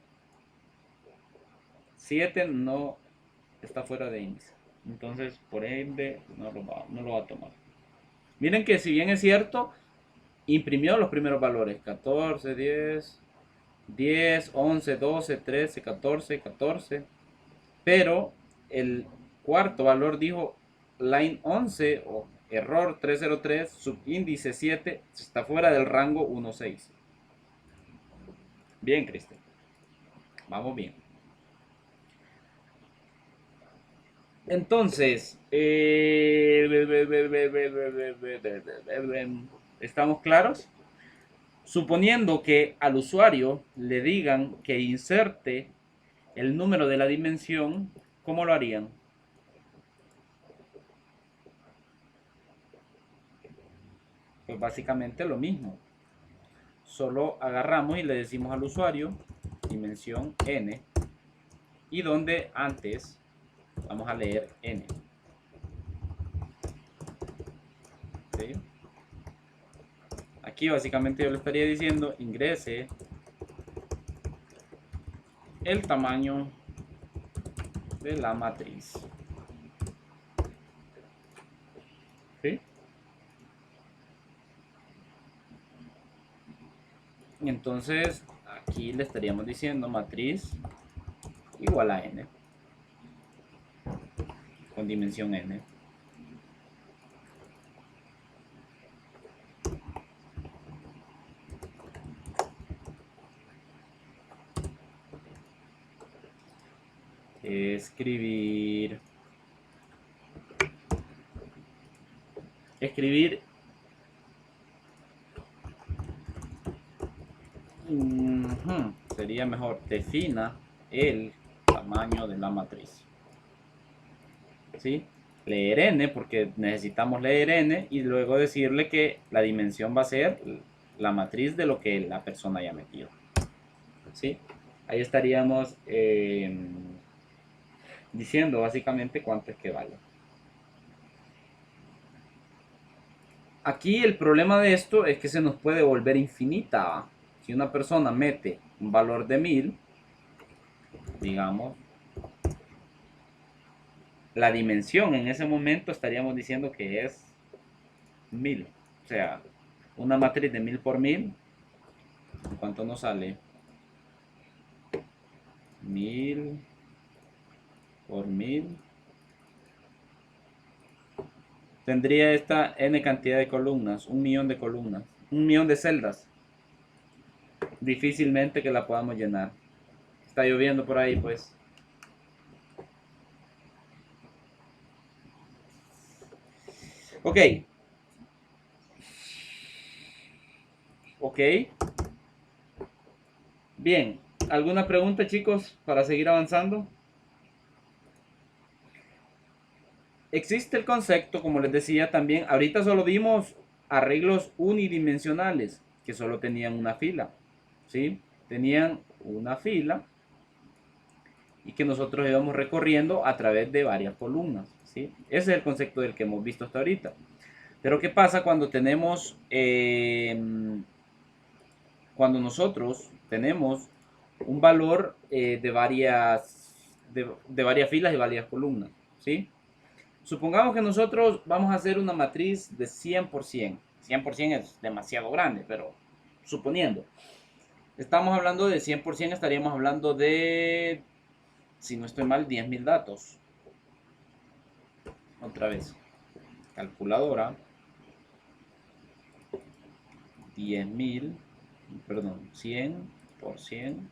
7 no está fuera de índice. Entonces, por ende, no lo va a tomar. Miren que si bien es cierto, imprimió los primeros valores. 14, 10, 10, 11, 12, 13, 14, 14. Pero el cuarto valor dijo line 11 o error 303, subíndice 7, está fuera del rango 1.6. Bien, Cristian. Vamos bien. Entonces, ¿estamos claros? Suponiendo que al usuario le digan que inserte el número de la dimensión, ¿cómo lo harían? Pues básicamente lo mismo. Solo agarramos y le decimos al usuario dimensión n, y donde antes vamos a leer n. ¿Sí? Aquí básicamente yo le estaría diciendo ingrese el tamaño de la matriz. ¿Sí? Entonces aquí le estaríamos diciendo matriz igual a n con dimensión n. Escribir sería mejor, defina el tamaño de la matriz. ¿Sí? Leer n, porque necesitamos leer n, y luego decirle que la dimensión va a ser la matriz de lo que la persona haya metido. ¿Sí? Ahí estaríamos diciendo básicamente cuánto es que vale. Aquí el problema de esto es que se nos puede volver infinita. Si una persona mete un valor de 1000, digamos, La dimensión en ese momento estaríamos diciendo que es 1000. O sea, una matriz de 1000 por 1000, ¿cuánto nos sale? 1000 por 1000. Tendría esta n cantidad de columnas, 1.000.000 de columnas, 1.000.000 de celdas. Difícilmente que la podamos llenar. Está lloviendo por ahí, pues. Ok. Ok. Bien. ¿Alguna pregunta, chicos, para seguir avanzando? Existe el concepto, como les decía también, ahorita solo vimos arreglos unidimensionales, que solo tenían una fila, ¿sí? Tenían una fila y que nosotros íbamos recorriendo a través de varias columnas, ¿sí? Ese es el concepto del que hemos visto hasta ahorita. Pero ¿qué pasa cuando tenemos, cuando nosotros tenemos un valor de varias filas y varias columnas, ¿sí? Supongamos que nosotros vamos a hacer una matriz de 100%. 100% es demasiado grande, pero suponiendo. Estamos hablando de 100%, estaríamos hablando de, si no estoy mal, 10.000 datos. Otra vez, calculadora. 10.000, perdón, 100 por 100.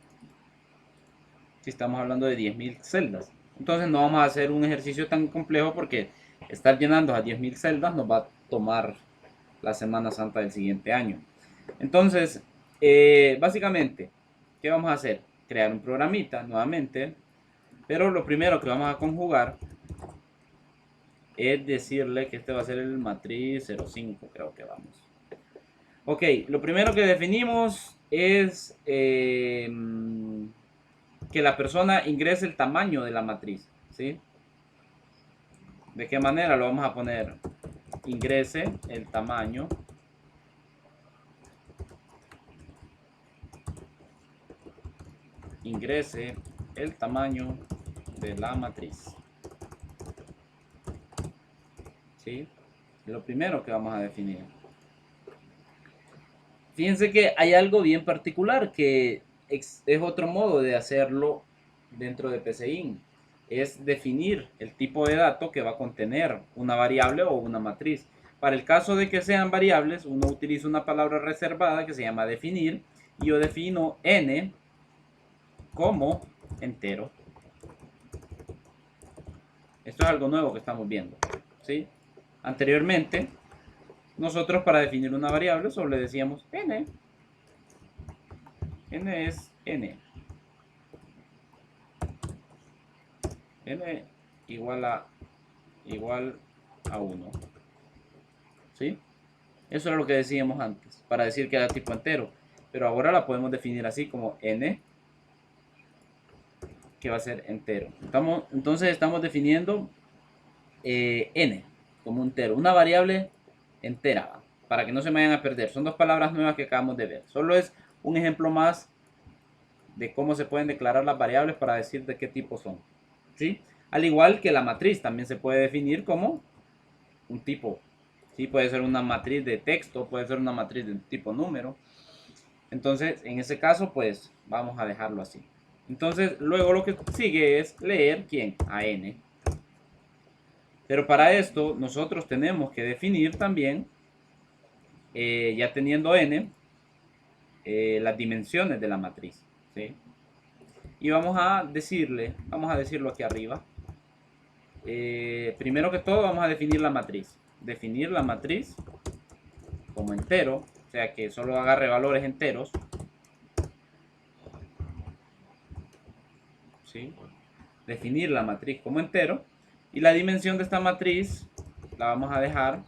Si estamos hablando de 10.000 celdas. Entonces no vamos a hacer un ejercicio tan complejo porque estar llenando a 10.000 celdas nos va a tomar la Semana Santa del siguiente año. Entonces, básicamente, ¿qué vamos a hacer? Crear un programita nuevamente, pero lo primero que vamos a conjugar es decirle que este va a ser el matriz 05, creo que vamos. Ok, lo primero que definimos es que la persona ingrese el tamaño de la matriz, ¿sí? ¿De qué manera lo vamos a poner? Ingrese el tamaño de la matriz, ¿sí? Es lo primero que vamos a definir. Fíjense que hay algo bien particular que es otro modo de hacerlo dentro de PCIN. Es definir el tipo de dato que va a contener una variable o una matriz. Para el caso de que sean variables, uno utiliza una palabra reservada que se llama definir, y yo defino n como entero. Esto es algo nuevo que estamos viendo, ¿sí? Anteriormente, nosotros para definir una variable solo le decíamos n. N es n. N igual a 1. ¿Sí? Eso era lo que decíamos antes, para decir que era tipo entero. Pero ahora la podemos definir así como n, que va a ser entero. Entonces estamos definiendo n como entero, una variable entera, para que no se me vayan a perder. Son dos palabras nuevas que acabamos de ver. Solo es un ejemplo más de cómo se pueden declarar las variables para decir de qué tipo son, ¿sí? Al igual que la matriz también se puede definir como un tipo, ¿sí? Puede ser una matriz de texto, puede ser una matriz de tipo número. Entonces, en ese caso, pues vamos a dejarlo así. Entonces, luego lo que sigue es leer ¿quién? A n. Pero para esto, nosotros tenemos que definir también, ya teniendo n, las dimensiones de la matriz, ¿sí? Y vamos a decirlo aquí arriba. Primero que todo vamos a definir la matriz. Definir la matriz como entero, o sea que solo agarre valores enteros, ¿sí? Definir la matriz como entero, y la dimensión de esta matriz la vamos a dejar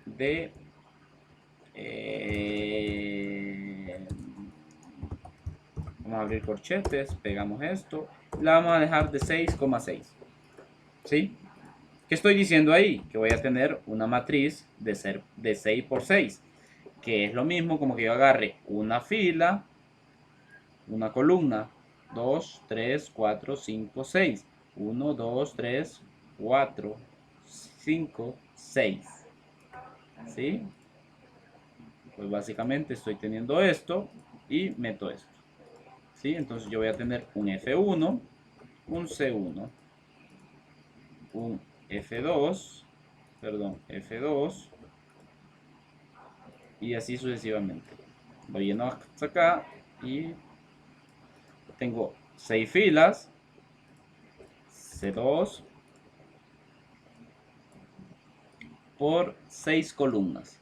de vamos a abrir corchetes, pegamos esto, la vamos a dejar de 6,6, ¿sí? ¿Qué estoy diciendo ahí? Que voy a tener una matriz de 6 por 6, que es lo mismo como que yo agarre una fila, una columna 2, 3, 4, 5, 6. 1, 2, 3, 4, 5, 6. ¿Sí? Pues básicamente estoy teniendo esto y meto esto. ¿Sí? Entonces yo voy a tener un F1, un C1, un F2, perdón, F2 y así sucesivamente. Voy yendo hasta acá y tengo 6 filas, C2 por 6 columnas.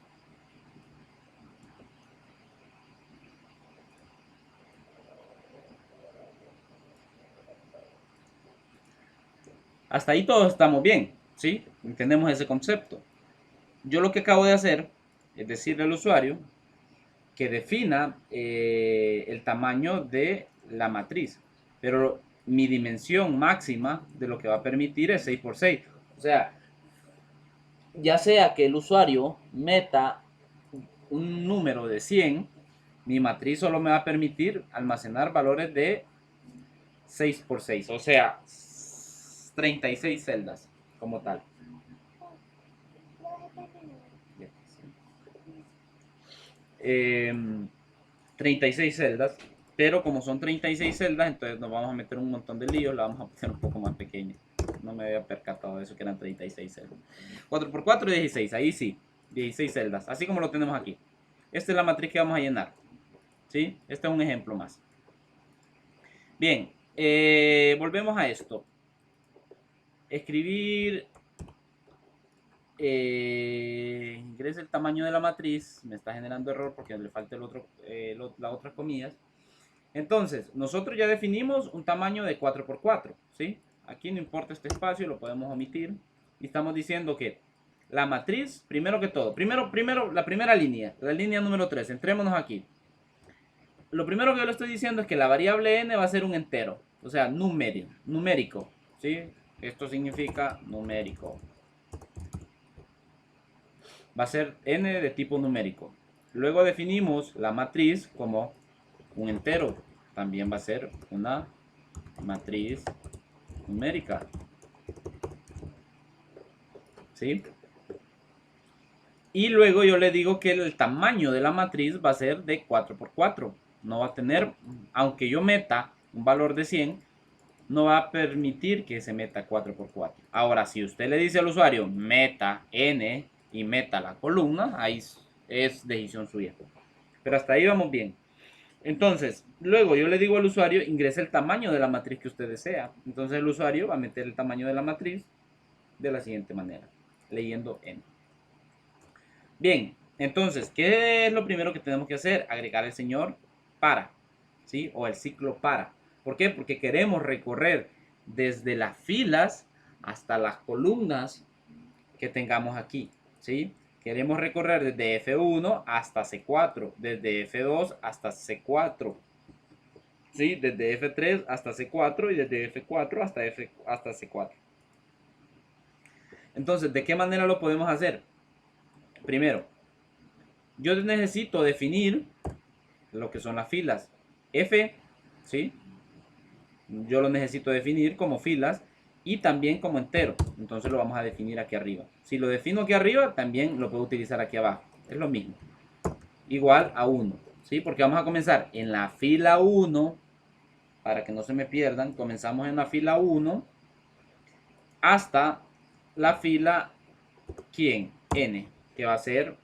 Hasta ahí todos estamos bien, ¿sí? Entendemos ese concepto. Yo lo que acabo de hacer es decirle al usuario que defina el tamaño de la matriz. Pero mi dimensión máxima de lo que va a permitir es 6 por 6. O sea, ya sea que el usuario meta un número de 100, mi matriz solo me va a permitir almacenar valores de 6 por 6. O sea, 36 celdas como tal. 36 celdas, pero como son 36 celdas, entonces nos vamos a meter un montón de líos, la vamos a poner un poco más pequeña. No me había percatado de eso, que eran 36 celdas. 4x4, 16, ahí sí, 16 celdas, así como lo tenemos aquí. Esta es la matriz que vamos a llenar, ¿sí? Este es un ejemplo más. Bien, volvemos a esto. Escribir ingrese el tamaño de la matriz, me está generando error porque le falta las otras comillas. Entonces, nosotros ya definimos un tamaño de 4x4, ¿sí? Aquí no importa este espacio, lo podemos omitir. Y estamos diciendo que la matriz, primero que todo, primero la primera línea, la línea número 3, entrémonos aquí. Lo primero que yo le estoy diciendo es que la variable n va a ser un entero, o sea, numérico, ¿sí? Esto significa numérico. Va a ser n de tipo numérico. Luego definimos la matriz como un entero. También va a ser una matriz numérica. ¿Sí? Y luego yo le digo que el tamaño de la matriz va a ser de 4x4. No va a tener, aunque yo meta un valor de 100, no va a permitir que se meta 4x4. Ahora, si usted le dice al usuario, meta n y meta la columna, ahí es decisión suya. Pero hasta ahí vamos bien. Entonces, luego yo le digo al usuario, ingrese el tamaño de la matriz que usted desea. Entonces el usuario va a meter el tamaño de la matriz de la siguiente manera, leyendo n. Bien, entonces, ¿qué es lo primero que tenemos que hacer? Agregar el señor para, ¿sí? O el ciclo para. ¿Por qué? Porque queremos recorrer desde las filas hasta las columnas que tengamos aquí, ¿sí? Queremos recorrer desde F1 hasta C4, desde F2 hasta C4, ¿sí? Desde F3 hasta C4 y desde F4 hasta C4. Entonces, ¿de qué manera lo podemos hacer? Primero, yo necesito definir lo que son las filas. F, ¿sí? Yo lo necesito definir como filas y también como entero. Entonces lo vamos a definir aquí arriba. Si lo defino aquí arriba, también lo puedo utilizar aquí abajo. Es lo mismo. Igual a 1, ¿sí? Porque vamos a comenzar en la fila 1, para que no se me pierdan. Comenzamos en la fila 1 hasta la fila, ¿quién? N, que va a ser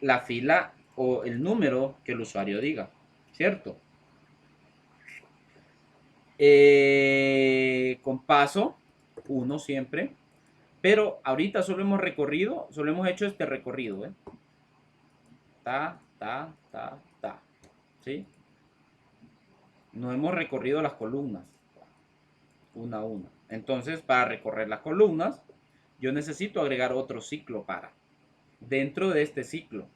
la fila o el número que el usuario diga, ¿cierto? Con paso 1 siempre, pero ahorita solo hemos hecho este recorrido, ¿eh? Ta, ¿sí? No hemos recorrido las columnas una a una. Entonces, para recorrer las columnas, yo necesito agregar otro ciclo para dentro de este ciclo,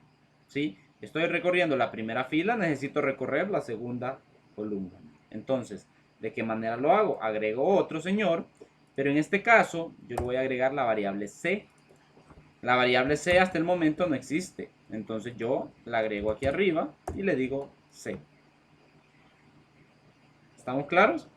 ¿sí? Estoy recorriendo la primera fila, necesito recorrer la segunda columna. Entonces, ¿de qué manera lo hago? Agrego otro señor, pero en este caso yo le voy a agregar la variable c. La variable c hasta el momento no existe, entonces yo la agrego aquí arriba y le digo c. ¿Estamos claros?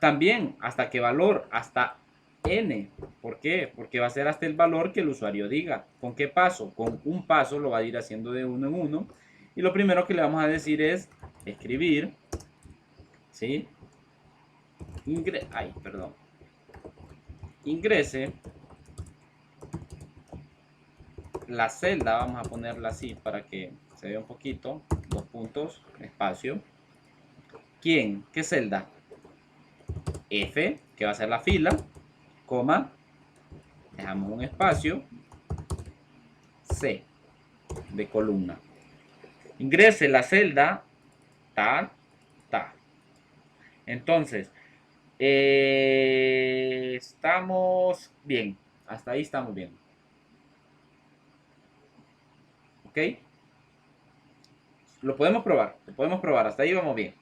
También, ¿hasta qué valor? Hasta n. ¿Por qué? Porque va a ser hasta el valor que el usuario diga. ¿Con qué paso? Con un paso lo va a ir haciendo de uno en uno. Y lo primero que le vamos a decir es escribir, ¿sí? Perdón. Ingrese la celda, vamos a ponerla así para que se vea un poquito, 2 puntos, espacio. ¿Quién? ¿Qué celda? F, que va a ser la fila, coma, dejamos un espacio, C, de columna. Ingrese la celda, ta, ta. Entonces, estamos bien, hasta ahí estamos bien. ¿Ok? Lo podemos probar, hasta ahí vamos bien.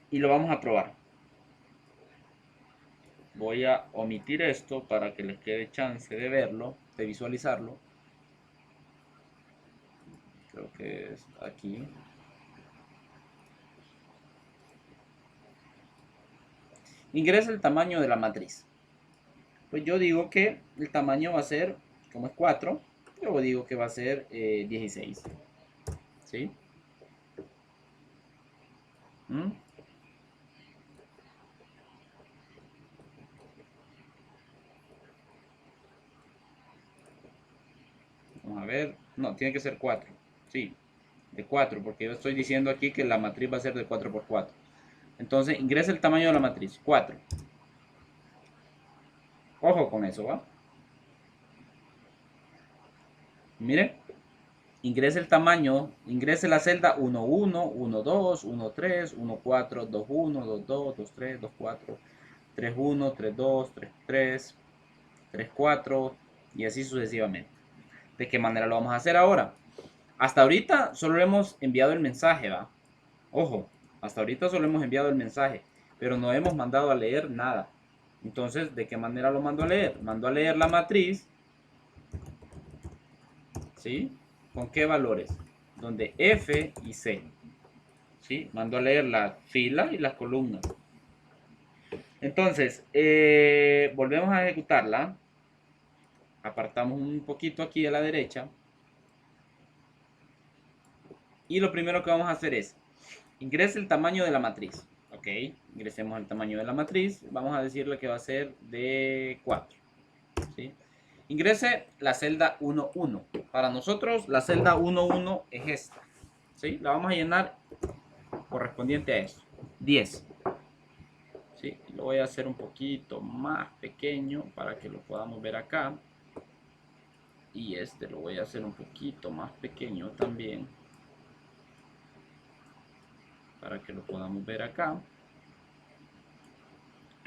Y lo vamos a probar. Voy a omitir esto para que les quede chance de verlo, de visualizarlo. Creo que es aquí. Ingresa el tamaño de la matriz. Pues yo digo que el tamaño va a ser, como es 4, yo digo que va a ser 16. ¿Sí? ¿Mm? Vamos a ver. No, tiene que ser 4. Sí, de 4, porque yo estoy diciendo aquí que la matriz va a ser de 4 por 4. Entonces, ingresa el tamaño de la matriz, 4. Ojo con eso, ¿va? Mire, ingrese el tamaño, ingrese la celda 1, 1, 1, 2, 1, 3, 1, 4, 2, 1, 2, 2, 2, 3, 2, 4, 3, 1, 3, 2, 3, 3, 3, 4 y así sucesivamente. ¿De qué manera lo vamos a hacer ahora? Hasta ahorita solo hemos enviado el mensaje, ¿va? Ojo, hasta ahorita solo hemos enviado el mensaje, pero no hemos mandado a leer nada. Entonces, ¿de qué manera lo mando a leer? Mando a leer la matriz, ¿sí? ¿Con qué valores? Donde F y C, ¿sí? Mando a leer la fila y las columnas. Entonces, volvemos a ejecutarla. Apartamos un poquito aquí a la derecha. Y lo primero que vamos a hacer es, ingrese el tamaño de la matriz. Ok, ingresemos el tamaño de la matriz. Vamos a decirle que va a ser de 4. ¿Sí? Ingrese la celda 1.1. Para nosotros la celda 1.1 es esta. ¿Sí? La vamos a llenar correspondiente a eso. 10. ¿Sí? Lo voy a hacer un poquito más pequeño para que lo podamos ver acá. Y este lo voy a hacer un poquito más pequeño también, para que lo podamos ver acá.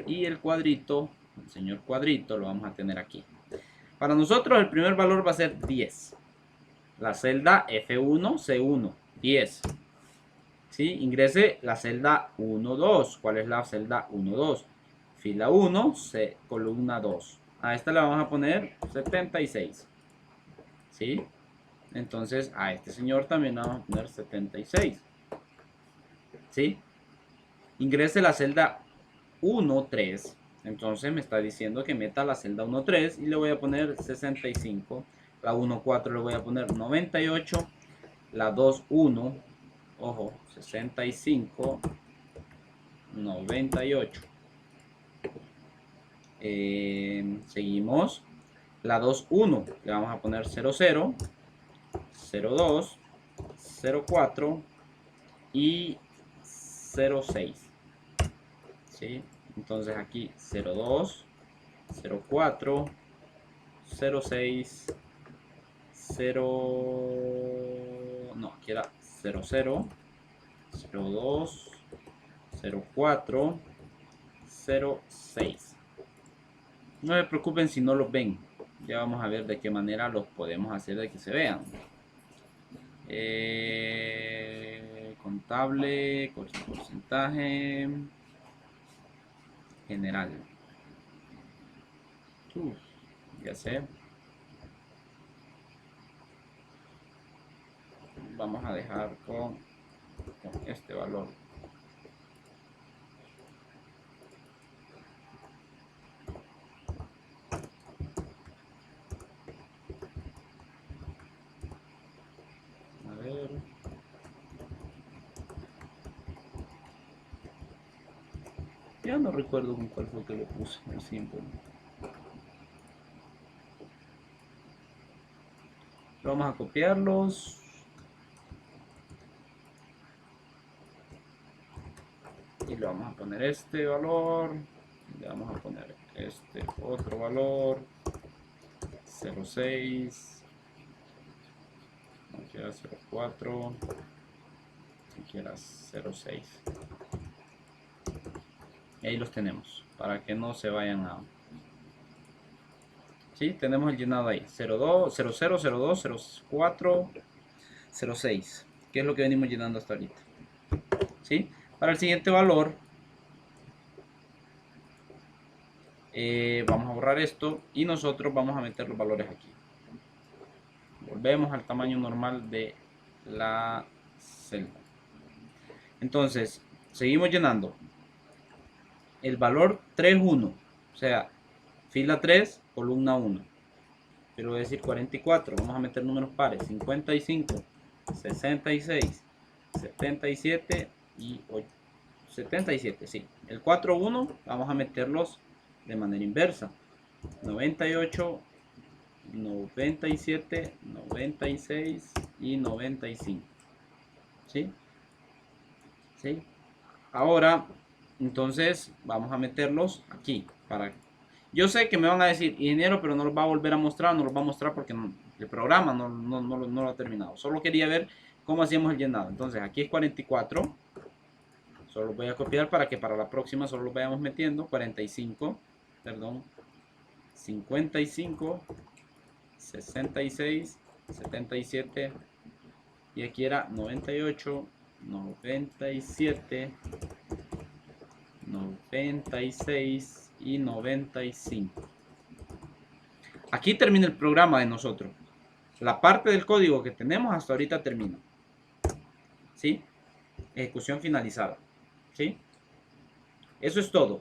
Y el cuadrito, el señor cuadrito, lo vamos a tener aquí. Para nosotros el primer valor va a ser 10. La celda F1, C1, 10. ¿Sí? Ingrese la celda 1, 2. ¿Cuál es la celda 1, 2? Fila 1, columna 2. A esta le vamos a poner 76. ¿Sí? Entonces a este señor también le vamos a poner 76. ¿Sí? Ingrese la celda 1, 3. Entonces me está diciendo que meta la celda 1, 3 y le voy a poner 65. La 1, 4 le voy a poner 98. La 2, 1. Ojo, 65. 98. Seguimos. La 2, 1. Le vamos a poner 00. 02. 04. Y 06. ¿Sí? Entonces aquí 02, 04, 06, 0, no, aquí era 00, 02, 04, 06. No se preocupen si no los ven. Ya vamos a ver de qué manera los podemos hacer de que se vean. Contable, porcentaje, general. Ya sé. Vamos a dejar con este valor. Ya no recuerdo con cuál fue que lo puse, el símbolo. Vamos a copiarlos. Y le vamos a poner este valor. Le vamos a poner este otro valor. 0.6. Aquí era 0.4. Aquí era 0.6. Y ahí los tenemos. Para que no se vayan a... ¿Sí? Tenemos el llenado ahí. 0.2, 0.0, 0.2, 0.4, 0.6. Que es lo que venimos llenando hasta ahorita. ¿Sí? Para el siguiente valor... vamos a borrar esto y nosotros vamos a meter los valores aquí. Volvemos al tamaño normal de la celda. Entonces, seguimos llenando. El valor 3.1, o sea, fila 3, columna 1. Quiero decir 44, vamos a meter números pares. 55, 66, 77 y 8. 77, sí. El 4.1 vamos a meterlos de manera inversa. 98, 97, 96 y 95. ¿Sí? ¿Sí? Ahora, entonces, vamos a meterlos aquí. Yo sé que me van a decir, ingeniero, pero no los va a volver a mostrar, no los va a mostrar porque el programa no lo ha terminado. Solo quería ver cómo hacíamos el llenado. Entonces, aquí es 44. Solo los voy a copiar para que para la próxima solo los vayamos metiendo. 45, perdón. 55, 66, 77 y aquí era 98, 97, 96 y 95. Aquí termina el programa de nosotros. La parte del código que tenemos hasta ahorita termina. ¿Sí? Ejecución finalizada. ¿Sí? Eso es todo.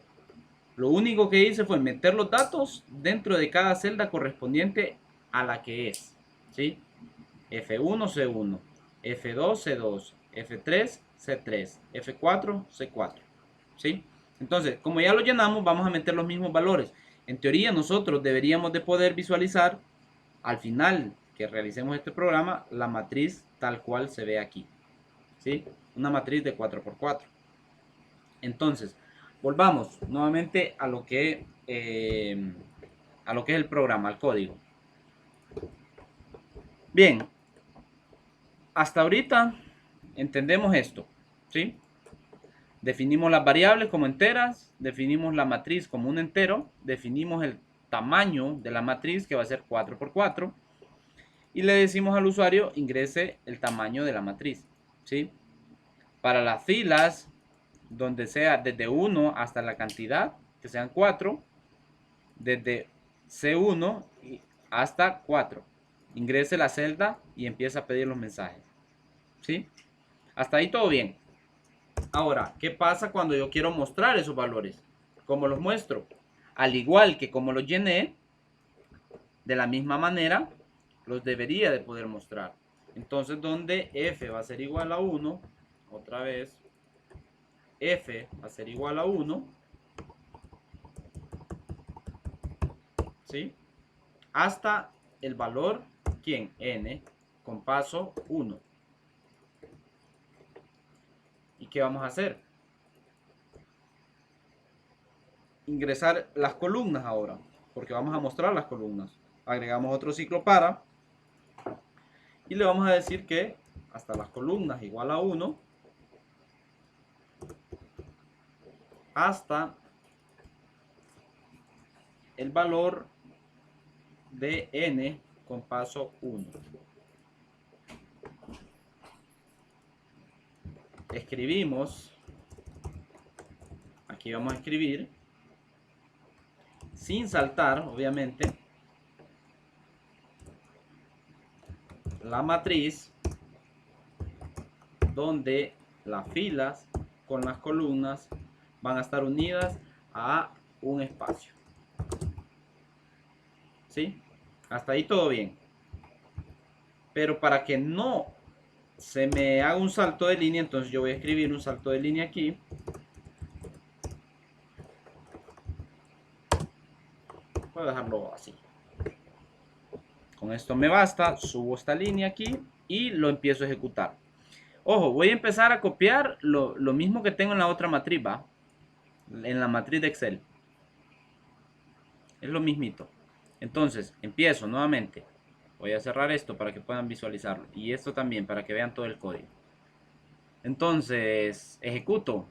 Lo único que hice fue meter los datos dentro de cada celda correspondiente a la que es. ¿Sí? F1, C1, F2, C2, F3, C3, F4, C4. ¿Sí? Entonces, como ya lo llenamos, vamos a meter los mismos valores. En teoría, nosotros deberíamos de poder visualizar al final que realicemos este programa la matriz tal cual se ve aquí. ¿Sí? Una matriz de 4×4. Entonces, volvamos nuevamente a lo que es el programa, al código. Bien, hasta ahorita entendemos esto, ¿sí? Definimos las variables como enteras, definimos la matriz como un entero, definimos el tamaño de la matriz que va a ser 4×4 y le decimos al usuario ingrese el tamaño de la matriz, ¿sí? Para las filas donde sea desde 1 hasta la cantidad, que sean 4, desde C1 hasta 4. Ingrese la celda y empieza a pedir los mensajes. ¿Sí? Hasta ahí todo bien. Ahora, ¿qué pasa cuando yo quiero mostrar esos valores? ¿Cómo los muestro? Al igual que como los llené, de la misma manera, los debería de poder mostrar. Entonces, donde f va a ser igual a 1, otra vez, f va a ser igual a 1, ¿sí? Hasta el valor, ¿quién? N, con paso 1. ¿Y qué vamos a hacer? Ingresar las columnas ahora, porque vamos a mostrar las columnas. Agregamos otro ciclo para y le vamos a decir que hasta las columnas igual a 1 hasta el valor de n con paso 1. Escribimos, aquí vamos a escribir, sin saltar, obviamente, la matriz donde las filas con las columnas van a estar unidas a un espacio. ¿Sí? Hasta ahí todo bien. Pero para que no se me haga un salto de línea, entonces yo voy a escribir un salto de línea aquí. Puedo dejarlo así. Con esto me basta, subo esta línea aquí y lo empiezo a ejecutar. Ojo, voy a empezar a copiar lo mismo que tengo en la otra matriz, ¿va? En la matriz de Excel. Es lo mismito. Entonces, empiezo nuevamente. Voy a cerrar esto para que puedan visualizarlo. Y esto también para que vean todo el código. Entonces, ejecuto.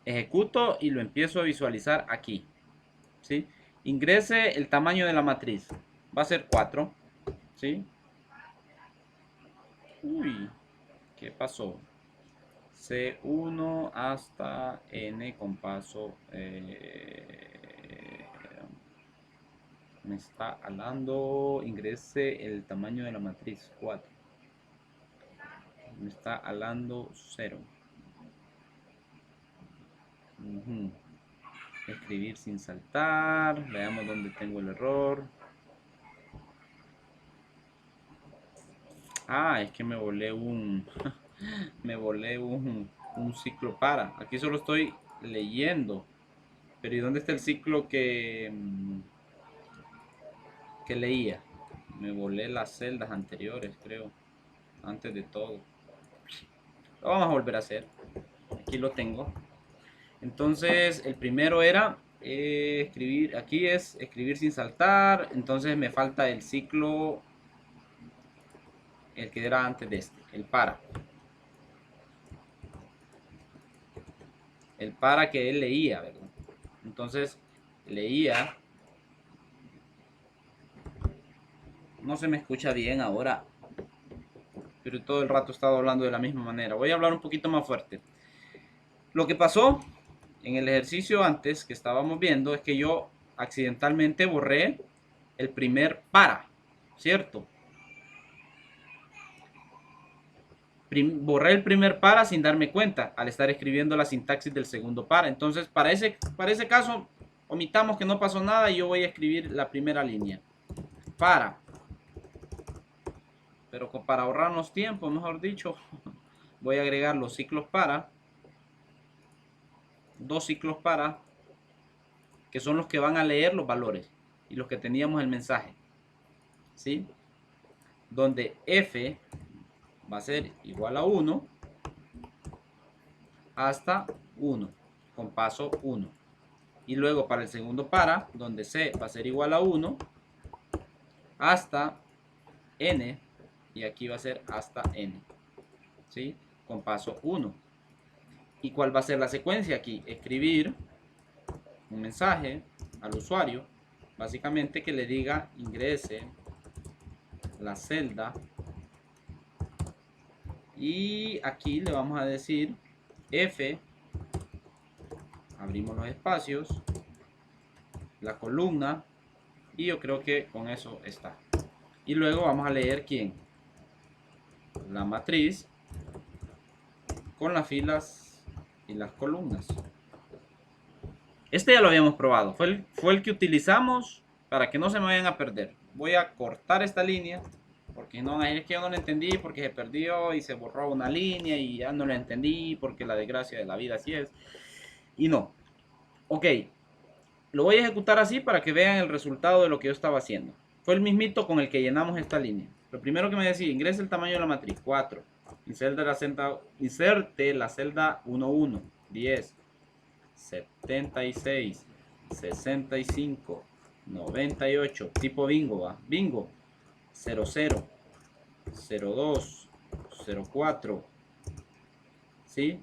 Ejecuto y lo empiezo a visualizar aquí. ¿Sí? Ingrese el tamaño de la matriz. Va a ser 4. ¿Sí? Uy, ¿qué pasó? C1 hasta N con paso. Me está hablando. Ingrese el tamaño de la matriz 4. Me está hablando 0. Escribir sin saltar. Veamos dónde tengo el error. Ah, es que me volé un me volé un ciclo para. Aquí solo estoy leyendo. Pero ¿y dónde está el ciclo que leía? Me volé las celdas anteriores, creo. Antes de todo. Lo vamos a volver a hacer. Aquí lo tengo. Entonces, el primero era escribir. Aquí es escribir sin saltar. Entonces me falta el ciclo. El que era antes de este. El para. El para que él leía, ¿verdad? Entonces, leía. No se me escucha bien ahora. Pero todo el rato he estado hablando de la misma manera. Voy a hablar un poquito más fuerte. Lo que pasó en el ejercicio antes que estábamos viendo es que yo accidentalmente borré el primer para, ¿cierto? Borré el primer para sin darme cuenta al estar escribiendo la sintaxis del segundo para. Entonces, para ese caso, omitamos que no pasó nada y yo voy a escribir la primera línea. Para. Pero para ahorrarnos tiempo, mejor dicho, voy a agregar los ciclos para. 2 ciclos para, que son los que van a leer los valores y los que teníamos el mensaje, ¿sí? Donde f va a ser igual a 1 hasta 1 con paso 1, y luego para el segundo para, donde c va a ser igual a 1 hasta n, y aquí va a ser hasta n, ¿sí? Con paso 1. ¿Y cuál va a ser la secuencia aquí? Escribir un mensaje al usuario, básicamente que le diga ingrese la celda, y aquí le vamos a decir F, abrimos los espacios, la columna, y yo creo que con eso está. Y luego vamos a leer ¿quién? La matriz con las filas y las columnas. Este ya lo habíamos probado, fue el que utilizamos para que no se me vayan a perder. Voy a cortar esta línea, porque no, es que yo no lo entendí, porque se perdió y se borró una línea y ya no lo entendí, porque la desgracia de la vida así es. Y no. Ok, lo voy a ejecutar así para que vean el resultado de lo que yo estaba haciendo. Fue el mismito con el que llenamos esta línea. Lo primero que me decía, ingrese el tamaño de la matriz, 4. Inserte la celda 11, 10, 76, 65, 98, tipo bingo, ¿va? Bingo, 00, 02, 04, ¿sí?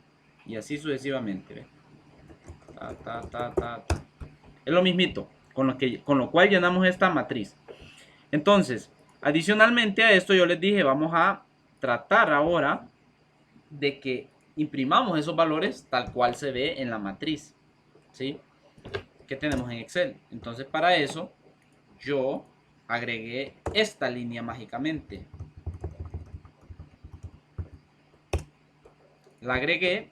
Y así sucesivamente, ¿ve? Es lo mismito, con lo cual llenamos esta matriz. Entonces, adicionalmente a esto yo les dije, vamos a tratar ahora de que imprimamos esos valores tal cual se ve en la matriz, ¿sí? Que tenemos en Excel. Entonces, para eso yo agregué esta línea mágicamente. La agregué,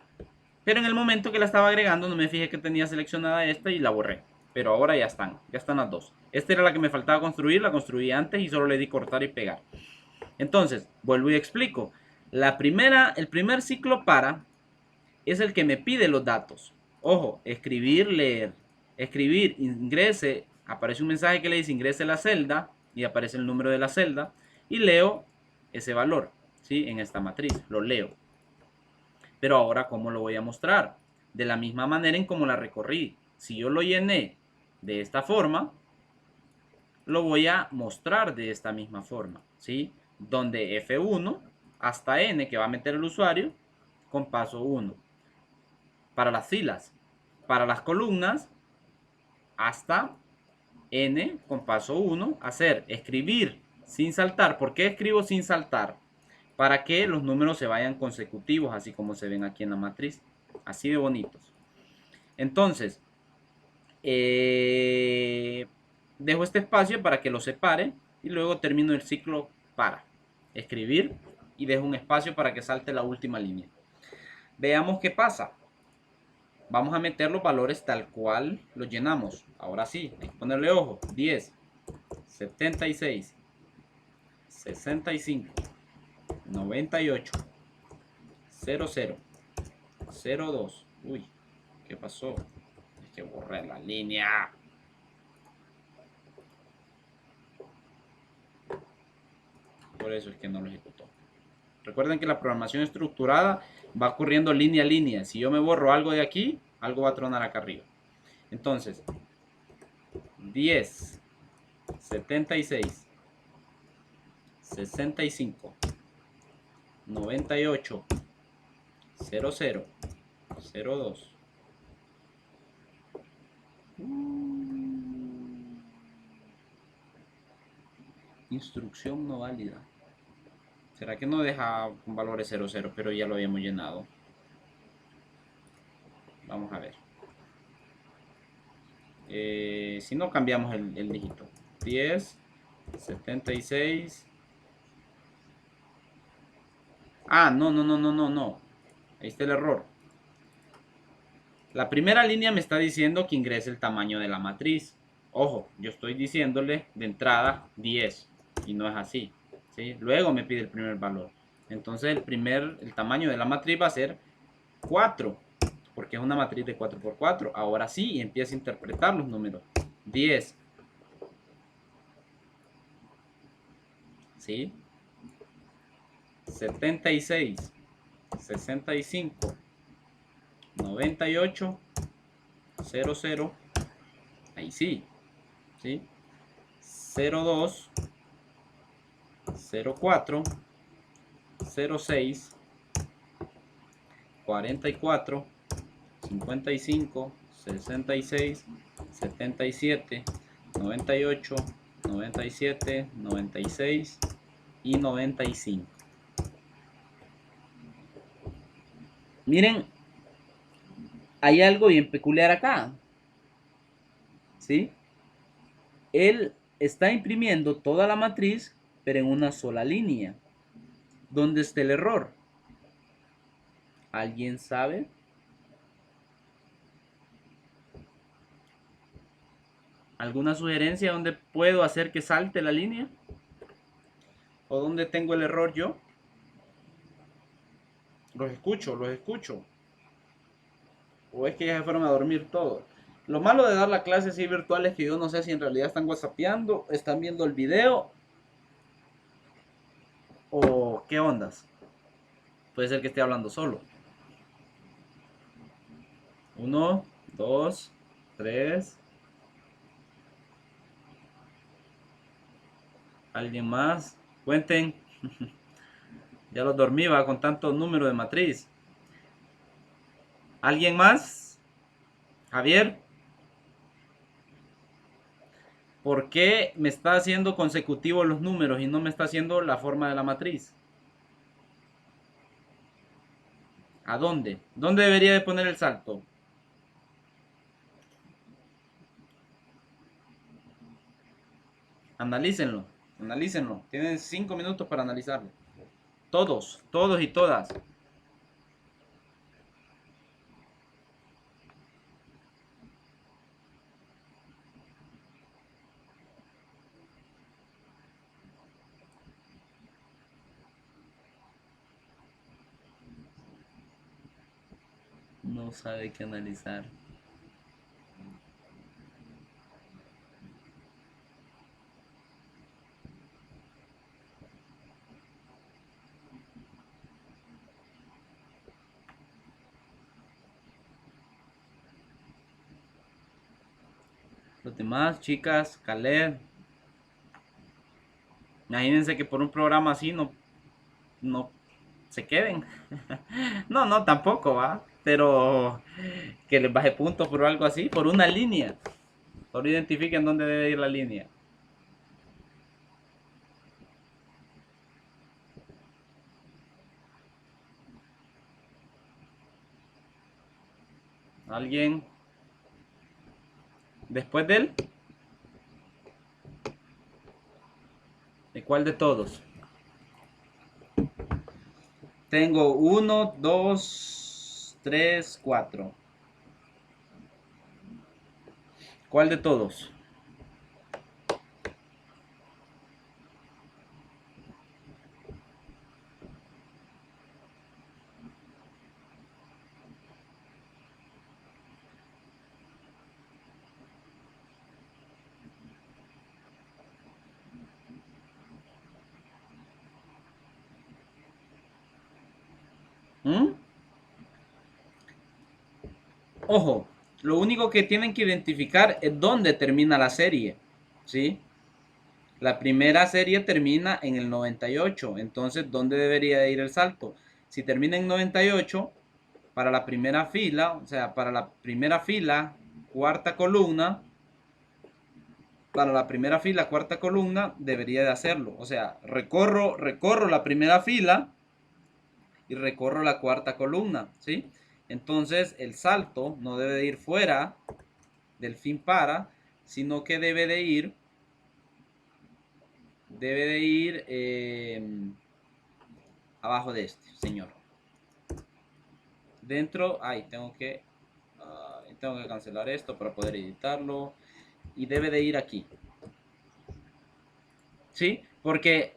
pero en el momento que la estaba agregando no me fijé que tenía seleccionada esta y la borré. Pero ahora ya están las dos. Esta era la que me faltaba construir, la construí antes y solo le di cortar y pegar. Entonces, vuelvo y explico. El primer ciclo para es el que me pide los datos. Ojo, escribir, leer. escribir, ingrese, aparece un mensaje que le dice ingrese la celda y aparece el número de la celda y leo ese valor, ¿sí? En esta matriz, lo leo. Pero ahora, ¿cómo lo voy a mostrar? De la misma manera en como la recorrí. Si yo lo llené de esta forma, lo voy a mostrar de esta misma forma, ¿sí? Donde F1 hasta N que va a meter el usuario con paso 1. Para las filas, para las columnas, hasta N con paso 1, hacer escribir sin saltar. ¿Por qué escribo sin saltar? Para que los números se vayan consecutivos, así como se ven aquí en la matriz. Así de bonitos. Entonces, dejo este espacio para que lo separe y luego termino el ciclo para escribir y dejo un espacio para que salte la última línea. Veamos qué pasa. Vamos a meter los valores tal cual los llenamos. Ahora sí, hay que ponerle ojo. 10, 76, 65, 98, 00, 02. Uy, ¿qué pasó? Es que borré la línea. Por eso es que no lo ejecutó. Recuerden que la programación estructurada va corriendo línea a línea. Si yo me borro algo de aquí, algo va a tronar acá arriba. Entonces, 10, 76, 65, 98, 00, 02. Instrucción no válida. ¿Será que no deja con valores 00? Pero ya lo habíamos llenado. Vamos a ver. Si no, cambiamos el dígito. 10, 76. Ah, no. Ahí está el error. La primera línea me está diciendo que ingrese el tamaño de la matriz. Ojo, yo estoy diciéndole de entrada 10 y no es así, ¿sí? Luego me pide el primer valor. Entonces el tamaño de la matriz va a ser 4, porque es una matriz de 4 por 4. Ahora sí, empieza a interpretar los números. 10, ¿sí? 76, 65, 98, 00, ahí sí, ¿sí? 02, 04, 06, 44, 55, 66, 77, 98, 97, 96 y 95. Miren, hay algo bien peculiar acá, ¿sí? Él está imprimiendo toda la matriz, pero en una sola línea. ¿Dónde está el error? ¿Alguien sabe? ¿Alguna sugerencia dónde puedo hacer que salte la línea? ¿O dónde tengo el error yo? Los escucho. ¿O es que ya se fueron a dormir todos? Lo malo de dar la clase así virtual es que yo no sé si en realidad están whatsappeando, están viendo el video o qué ondas. Puede ser que esté hablando solo. 1, 2, 3. ¿Alguien más? Cuenten. Ya los dormí, va con tanto número de matriz. ¿Alguien más? Javier. ¿Por qué me está haciendo consecutivos los números y no me está haciendo la forma de la matriz? ¿A dónde? ¿Dónde debería de poner el salto? Analícenlo. Analícenlo. Tienen 5 minutos para analizarlo. Todos y todas. No sabe qué analizar. Los demás, chicas, Caled. Imagínense que por un programa así no se queden. No, no, tampoco, va. Pero que les baje puntos por algo así, por una línea. Solo identifiquen dónde debe ir la línea. ¿Alguien? Después de él, ¿de cuál de todos? Tengo 1, 2, 3, 4. ¿Cuál de todos? ¿Mm? Ojo, lo único que tienen que identificar es dónde termina la serie, ¿sí? La primera serie termina en el 98, entonces ¿dónde debería de ir el salto? Si termina en 98, para la primera fila, o sea, para la primera fila, cuarta columna, para la primera fila, cuarta columna, debería de hacerlo. O sea, recorro la primera fila y recorro la cuarta columna, ¿sí? Entonces el salto no debe de ir fuera del fin para, sino que debe de ir abajo de este, señor. Dentro, tengo que cancelar esto para poder editarlo. Y debe de ir aquí. ¿Sí? Porque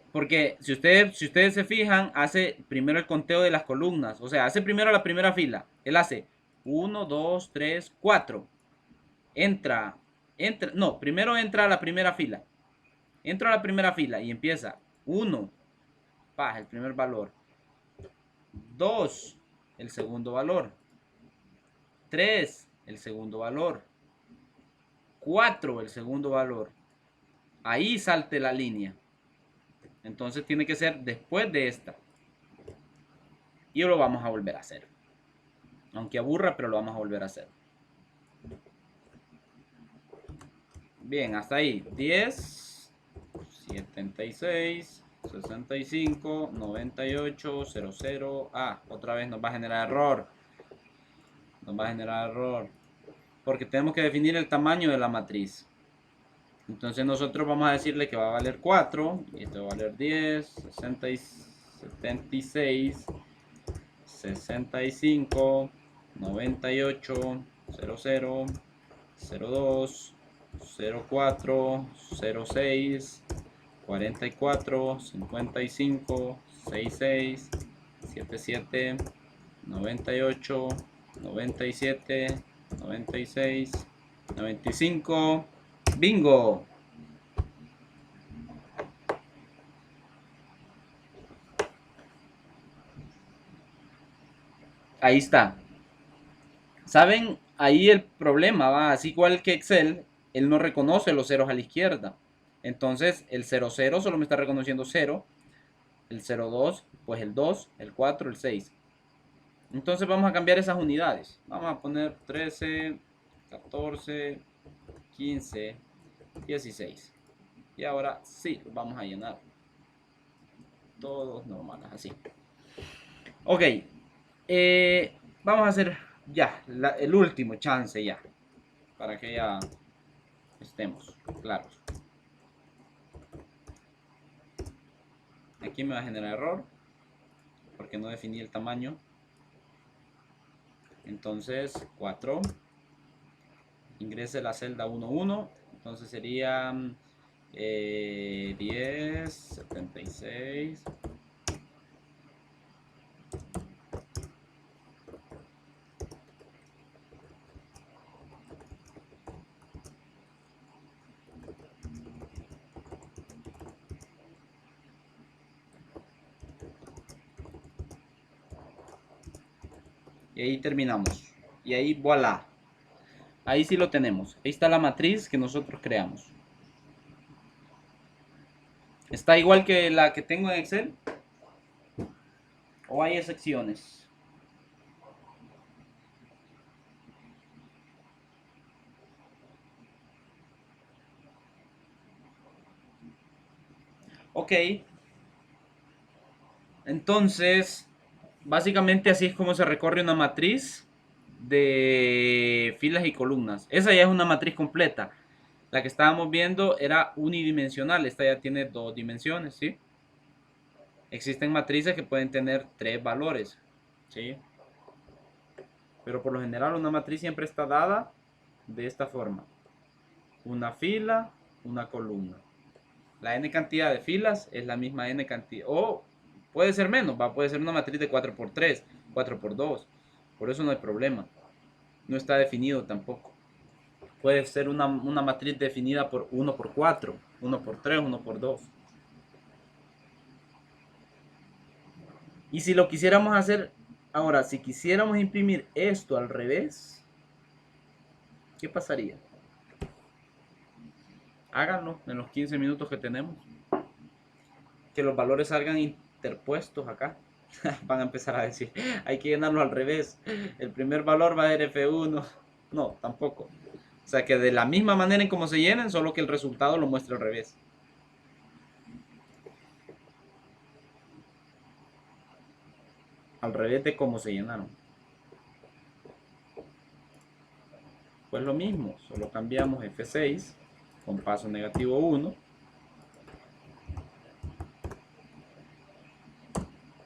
si ustedes se fijan, hace primero el conteo de las columnas. O sea, hace primero la primera fila. Él hace 1, 2, 3, 4. No, primero entra a la primera fila. Entra a la primera fila y empieza 1, el primer valor. 2, el segundo valor. 3, el segundo valor. 4, el segundo valor. Ahí salte la línea. Entonces tiene que ser después de esta. Y lo vamos a volver a hacer. Aunque aburra, pero lo vamos a volver a hacer. Bien, hasta ahí. 10, 76, 65, 98, 00. Otra vez nos va a generar error. Porque tenemos que definir el tamaño de la matriz. Entonces nosotros vamos a decirle que va a valer 4. Y esto va a valer 10, 60, 76, 65, 98, 00, 02, 04, 06, 44, 55, 66, 77, 98, 97, 96, 95. ¡Bingo! Ahí está. ¿Saben? Ahí el problema va, así igual que Excel, él no reconoce los ceros a la izquierda. Entonces el 00 solo me está reconociendo 0, el 02, pues el 2, el 4, el 6. Entonces vamos a cambiar esas unidades. Vamos a poner 13, 14, 15, 16. Y ahora sí, vamos a llenar. Todos normales, así. Ok. Vamos a hacer ya el último chance ya. Para que ya estemos claros. Aquí me va a generar error. Porque no definí el tamaño. Entonces 4. Ingrese la celda 11. Entonces sería 10, 76. Y ahí terminamos. Y ahí voilà. Ahí sí lo tenemos. Ahí está la matriz que nosotros creamos. ¿Está igual que la que tengo en Excel? ¿O hay excepciones? Ok. Entonces, básicamente así es como se recorre una matriz de filas y columnas. Esa ya es una matriz completa. La que estábamos viendo era unidimensional. Esta ya tiene dos dimensiones, ¿sí? Existen matrices que pueden tener tres valores, ¿sí? Pero por lo general una matriz siempre está dada de esta forma. Una fila, una columna. La n cantidad de filas es la misma n cantidad, o puede ser menos, ¿va? Puede ser una matriz de 4x3, 4x2. Por eso no hay problema. No está definido tampoco. Puede ser una matriz definida por 1x4, 1x3, 1x2. Y si lo quisiéramos hacer, ahora, si quisiéramos imprimir esto al revés, ¿qué pasaría? Háganlo en los 15 minutos que tenemos. Que los valores salgan interpuestos acá. Van a empezar a decir, hay que llenarlo al revés. El primer valor va a ser F1. No, tampoco. O sea que de la misma manera en cómo se llenen, solo que el resultado lo muestra al revés. Al revés de cómo se llenaron. Pues lo mismo, solo cambiamos F6 con paso negativo 1.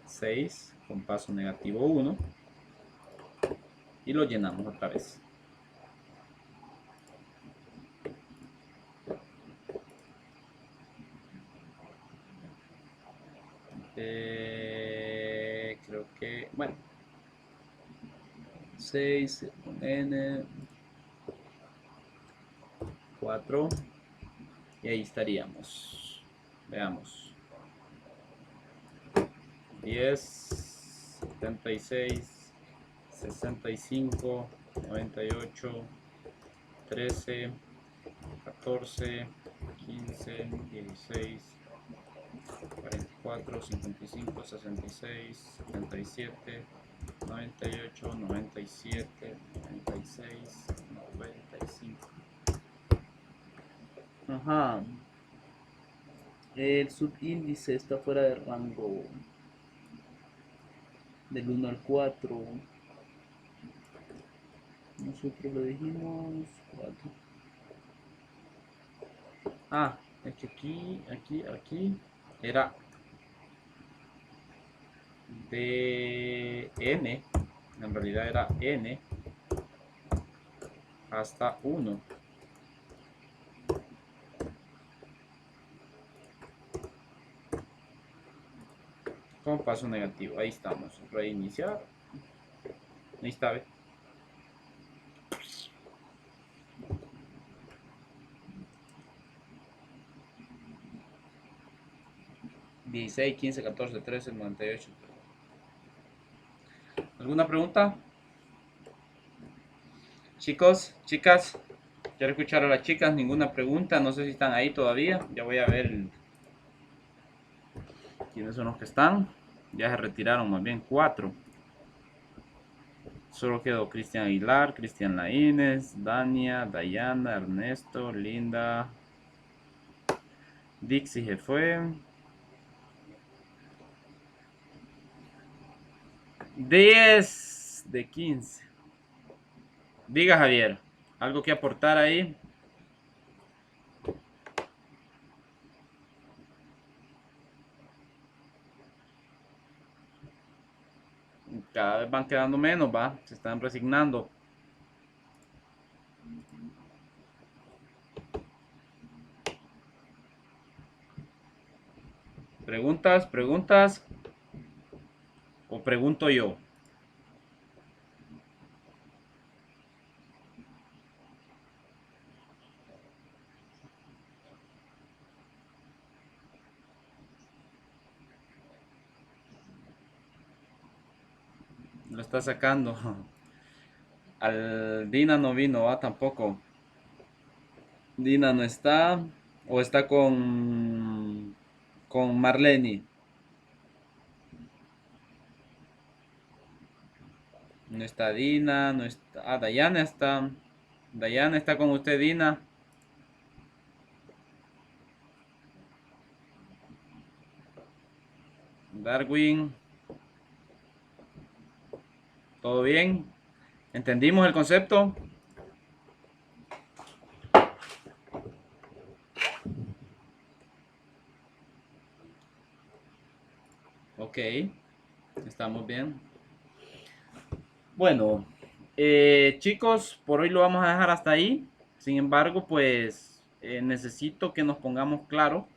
6 con paso negativo 1. Y lo llenamos otra vez. Creo que, bueno, 6 con n, 4, y ahí estaríamos. Veamos. 10, 76, 65, 98, 13, 14, 15, 16, 44, 55, 66, 77, 98, 97, 96, 95. Ajá. El subíndice está fuera de rango del 1 al 4. Nosotros lo dijimos 4. Ah, es que aquí era de n. En realidad era n hasta 1. Con paso negativo. Ahí estamos. Reiniciar. Ahí está, ¿ves? $16, 15, 14, 13, 98. ¿Alguna pregunta? Chicos, chicas, quiero escuchar a las chicas. Ninguna pregunta. No sé si están ahí todavía. Ya voy a ver quiénes son los que están. Ya se retiraron más bien 4. Solo quedó Cristian Aguilar, Cristian Laínez, Dania, Dayana, Ernesto, Linda. Dixie se fue. 10 de 15. Diga, Javier, ¿algo que aportar ahí? Cada vez van quedando menos, va. Se están resignando. ¿Preguntas? ¿Preguntas? ¿O pregunto yo? Lo está sacando. Al Dina no vino, tampoco. Dina no está. O está con Marlene. No está Dina, no está. Dayana está. Dayana está con usted, Dina. Darwin. ¿Todo bien? ¿Entendimos el concepto? Ok, estamos bien. Bueno, chicos, por hoy lo vamos a dejar hasta ahí. Sin embargo, pues necesito que nos pongamos claro.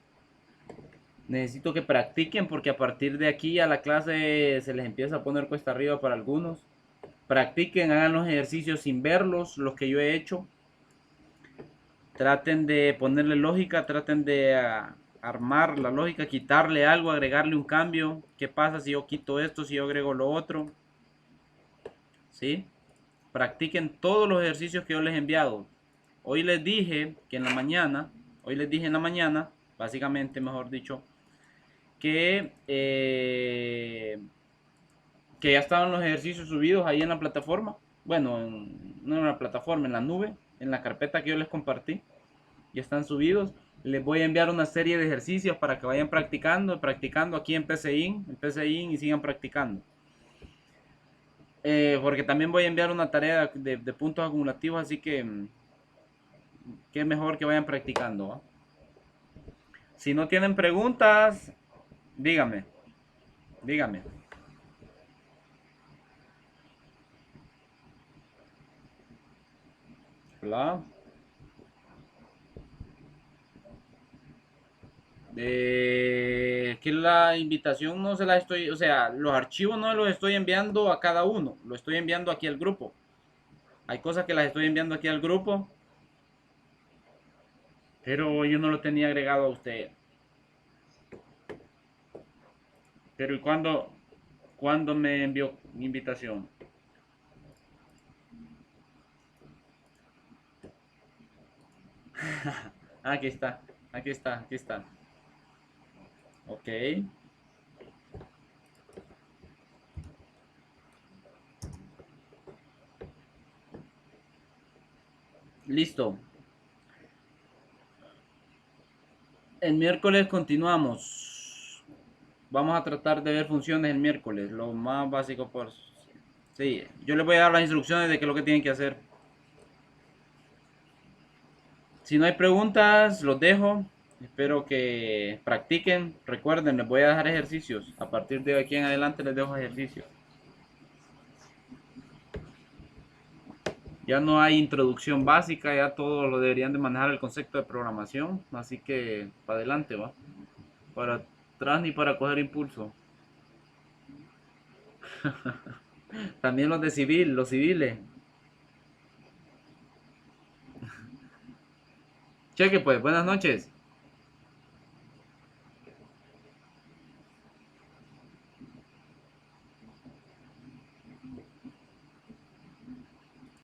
Necesito que practiquen porque a partir de aquí a la clase se les empieza a poner cuesta arriba para algunos. Practiquen, hagan los ejercicios sin verlos, los que yo he hecho. Traten de ponerle lógica, traten de armar la lógica, quitarle algo, agregarle un cambio. ¿Qué pasa si yo quito esto, si yo agrego lo otro? ¿Sí? Practiquen todos los ejercicios que yo les he enviado. Hoy les dije que en la mañana, básicamente, mejor dicho, que ya estaban los ejercicios subidos ahí en la plataforma. Bueno, no en la plataforma, en la nube, en la carpeta que yo les compartí. Ya están subidos. Les voy a enviar una serie de ejercicios para que vayan practicando aquí en PCIN y sigan practicando. Porque también voy a enviar una tarea de puntos acumulativos, así que qué mejor que vayan practicando, ¿va? Si no tienen preguntas, dígame, dígame. Hola. Que la invitación no se la estoy, o sea, los archivos no los estoy enviando a cada uno, lo estoy enviando aquí al grupo. Hay cosas que las estoy enviando aquí al grupo, pero yo no lo tenía agregado a usted. Pero ¿y cuándo me envió invitación? Aquí está, aquí está, aquí está. Ok. Listo. El miércoles continuamos. Vamos a tratar de ver funciones el miércoles, lo más básico por... Sí, yo les voy a dar las instrucciones de qué es lo que tienen que hacer. Si no hay preguntas, los dejo. Espero que practiquen. Recuerden, les voy a dejar ejercicios. A partir de aquí en adelante les dejo ejercicios. Ya no hay introducción básica, ya todos lo deberían de manejar el concepto de programación. Así que para adelante va. Para atrás ni para coger impulso. También los de civil, los civiles. Cheque pues, buenas noches.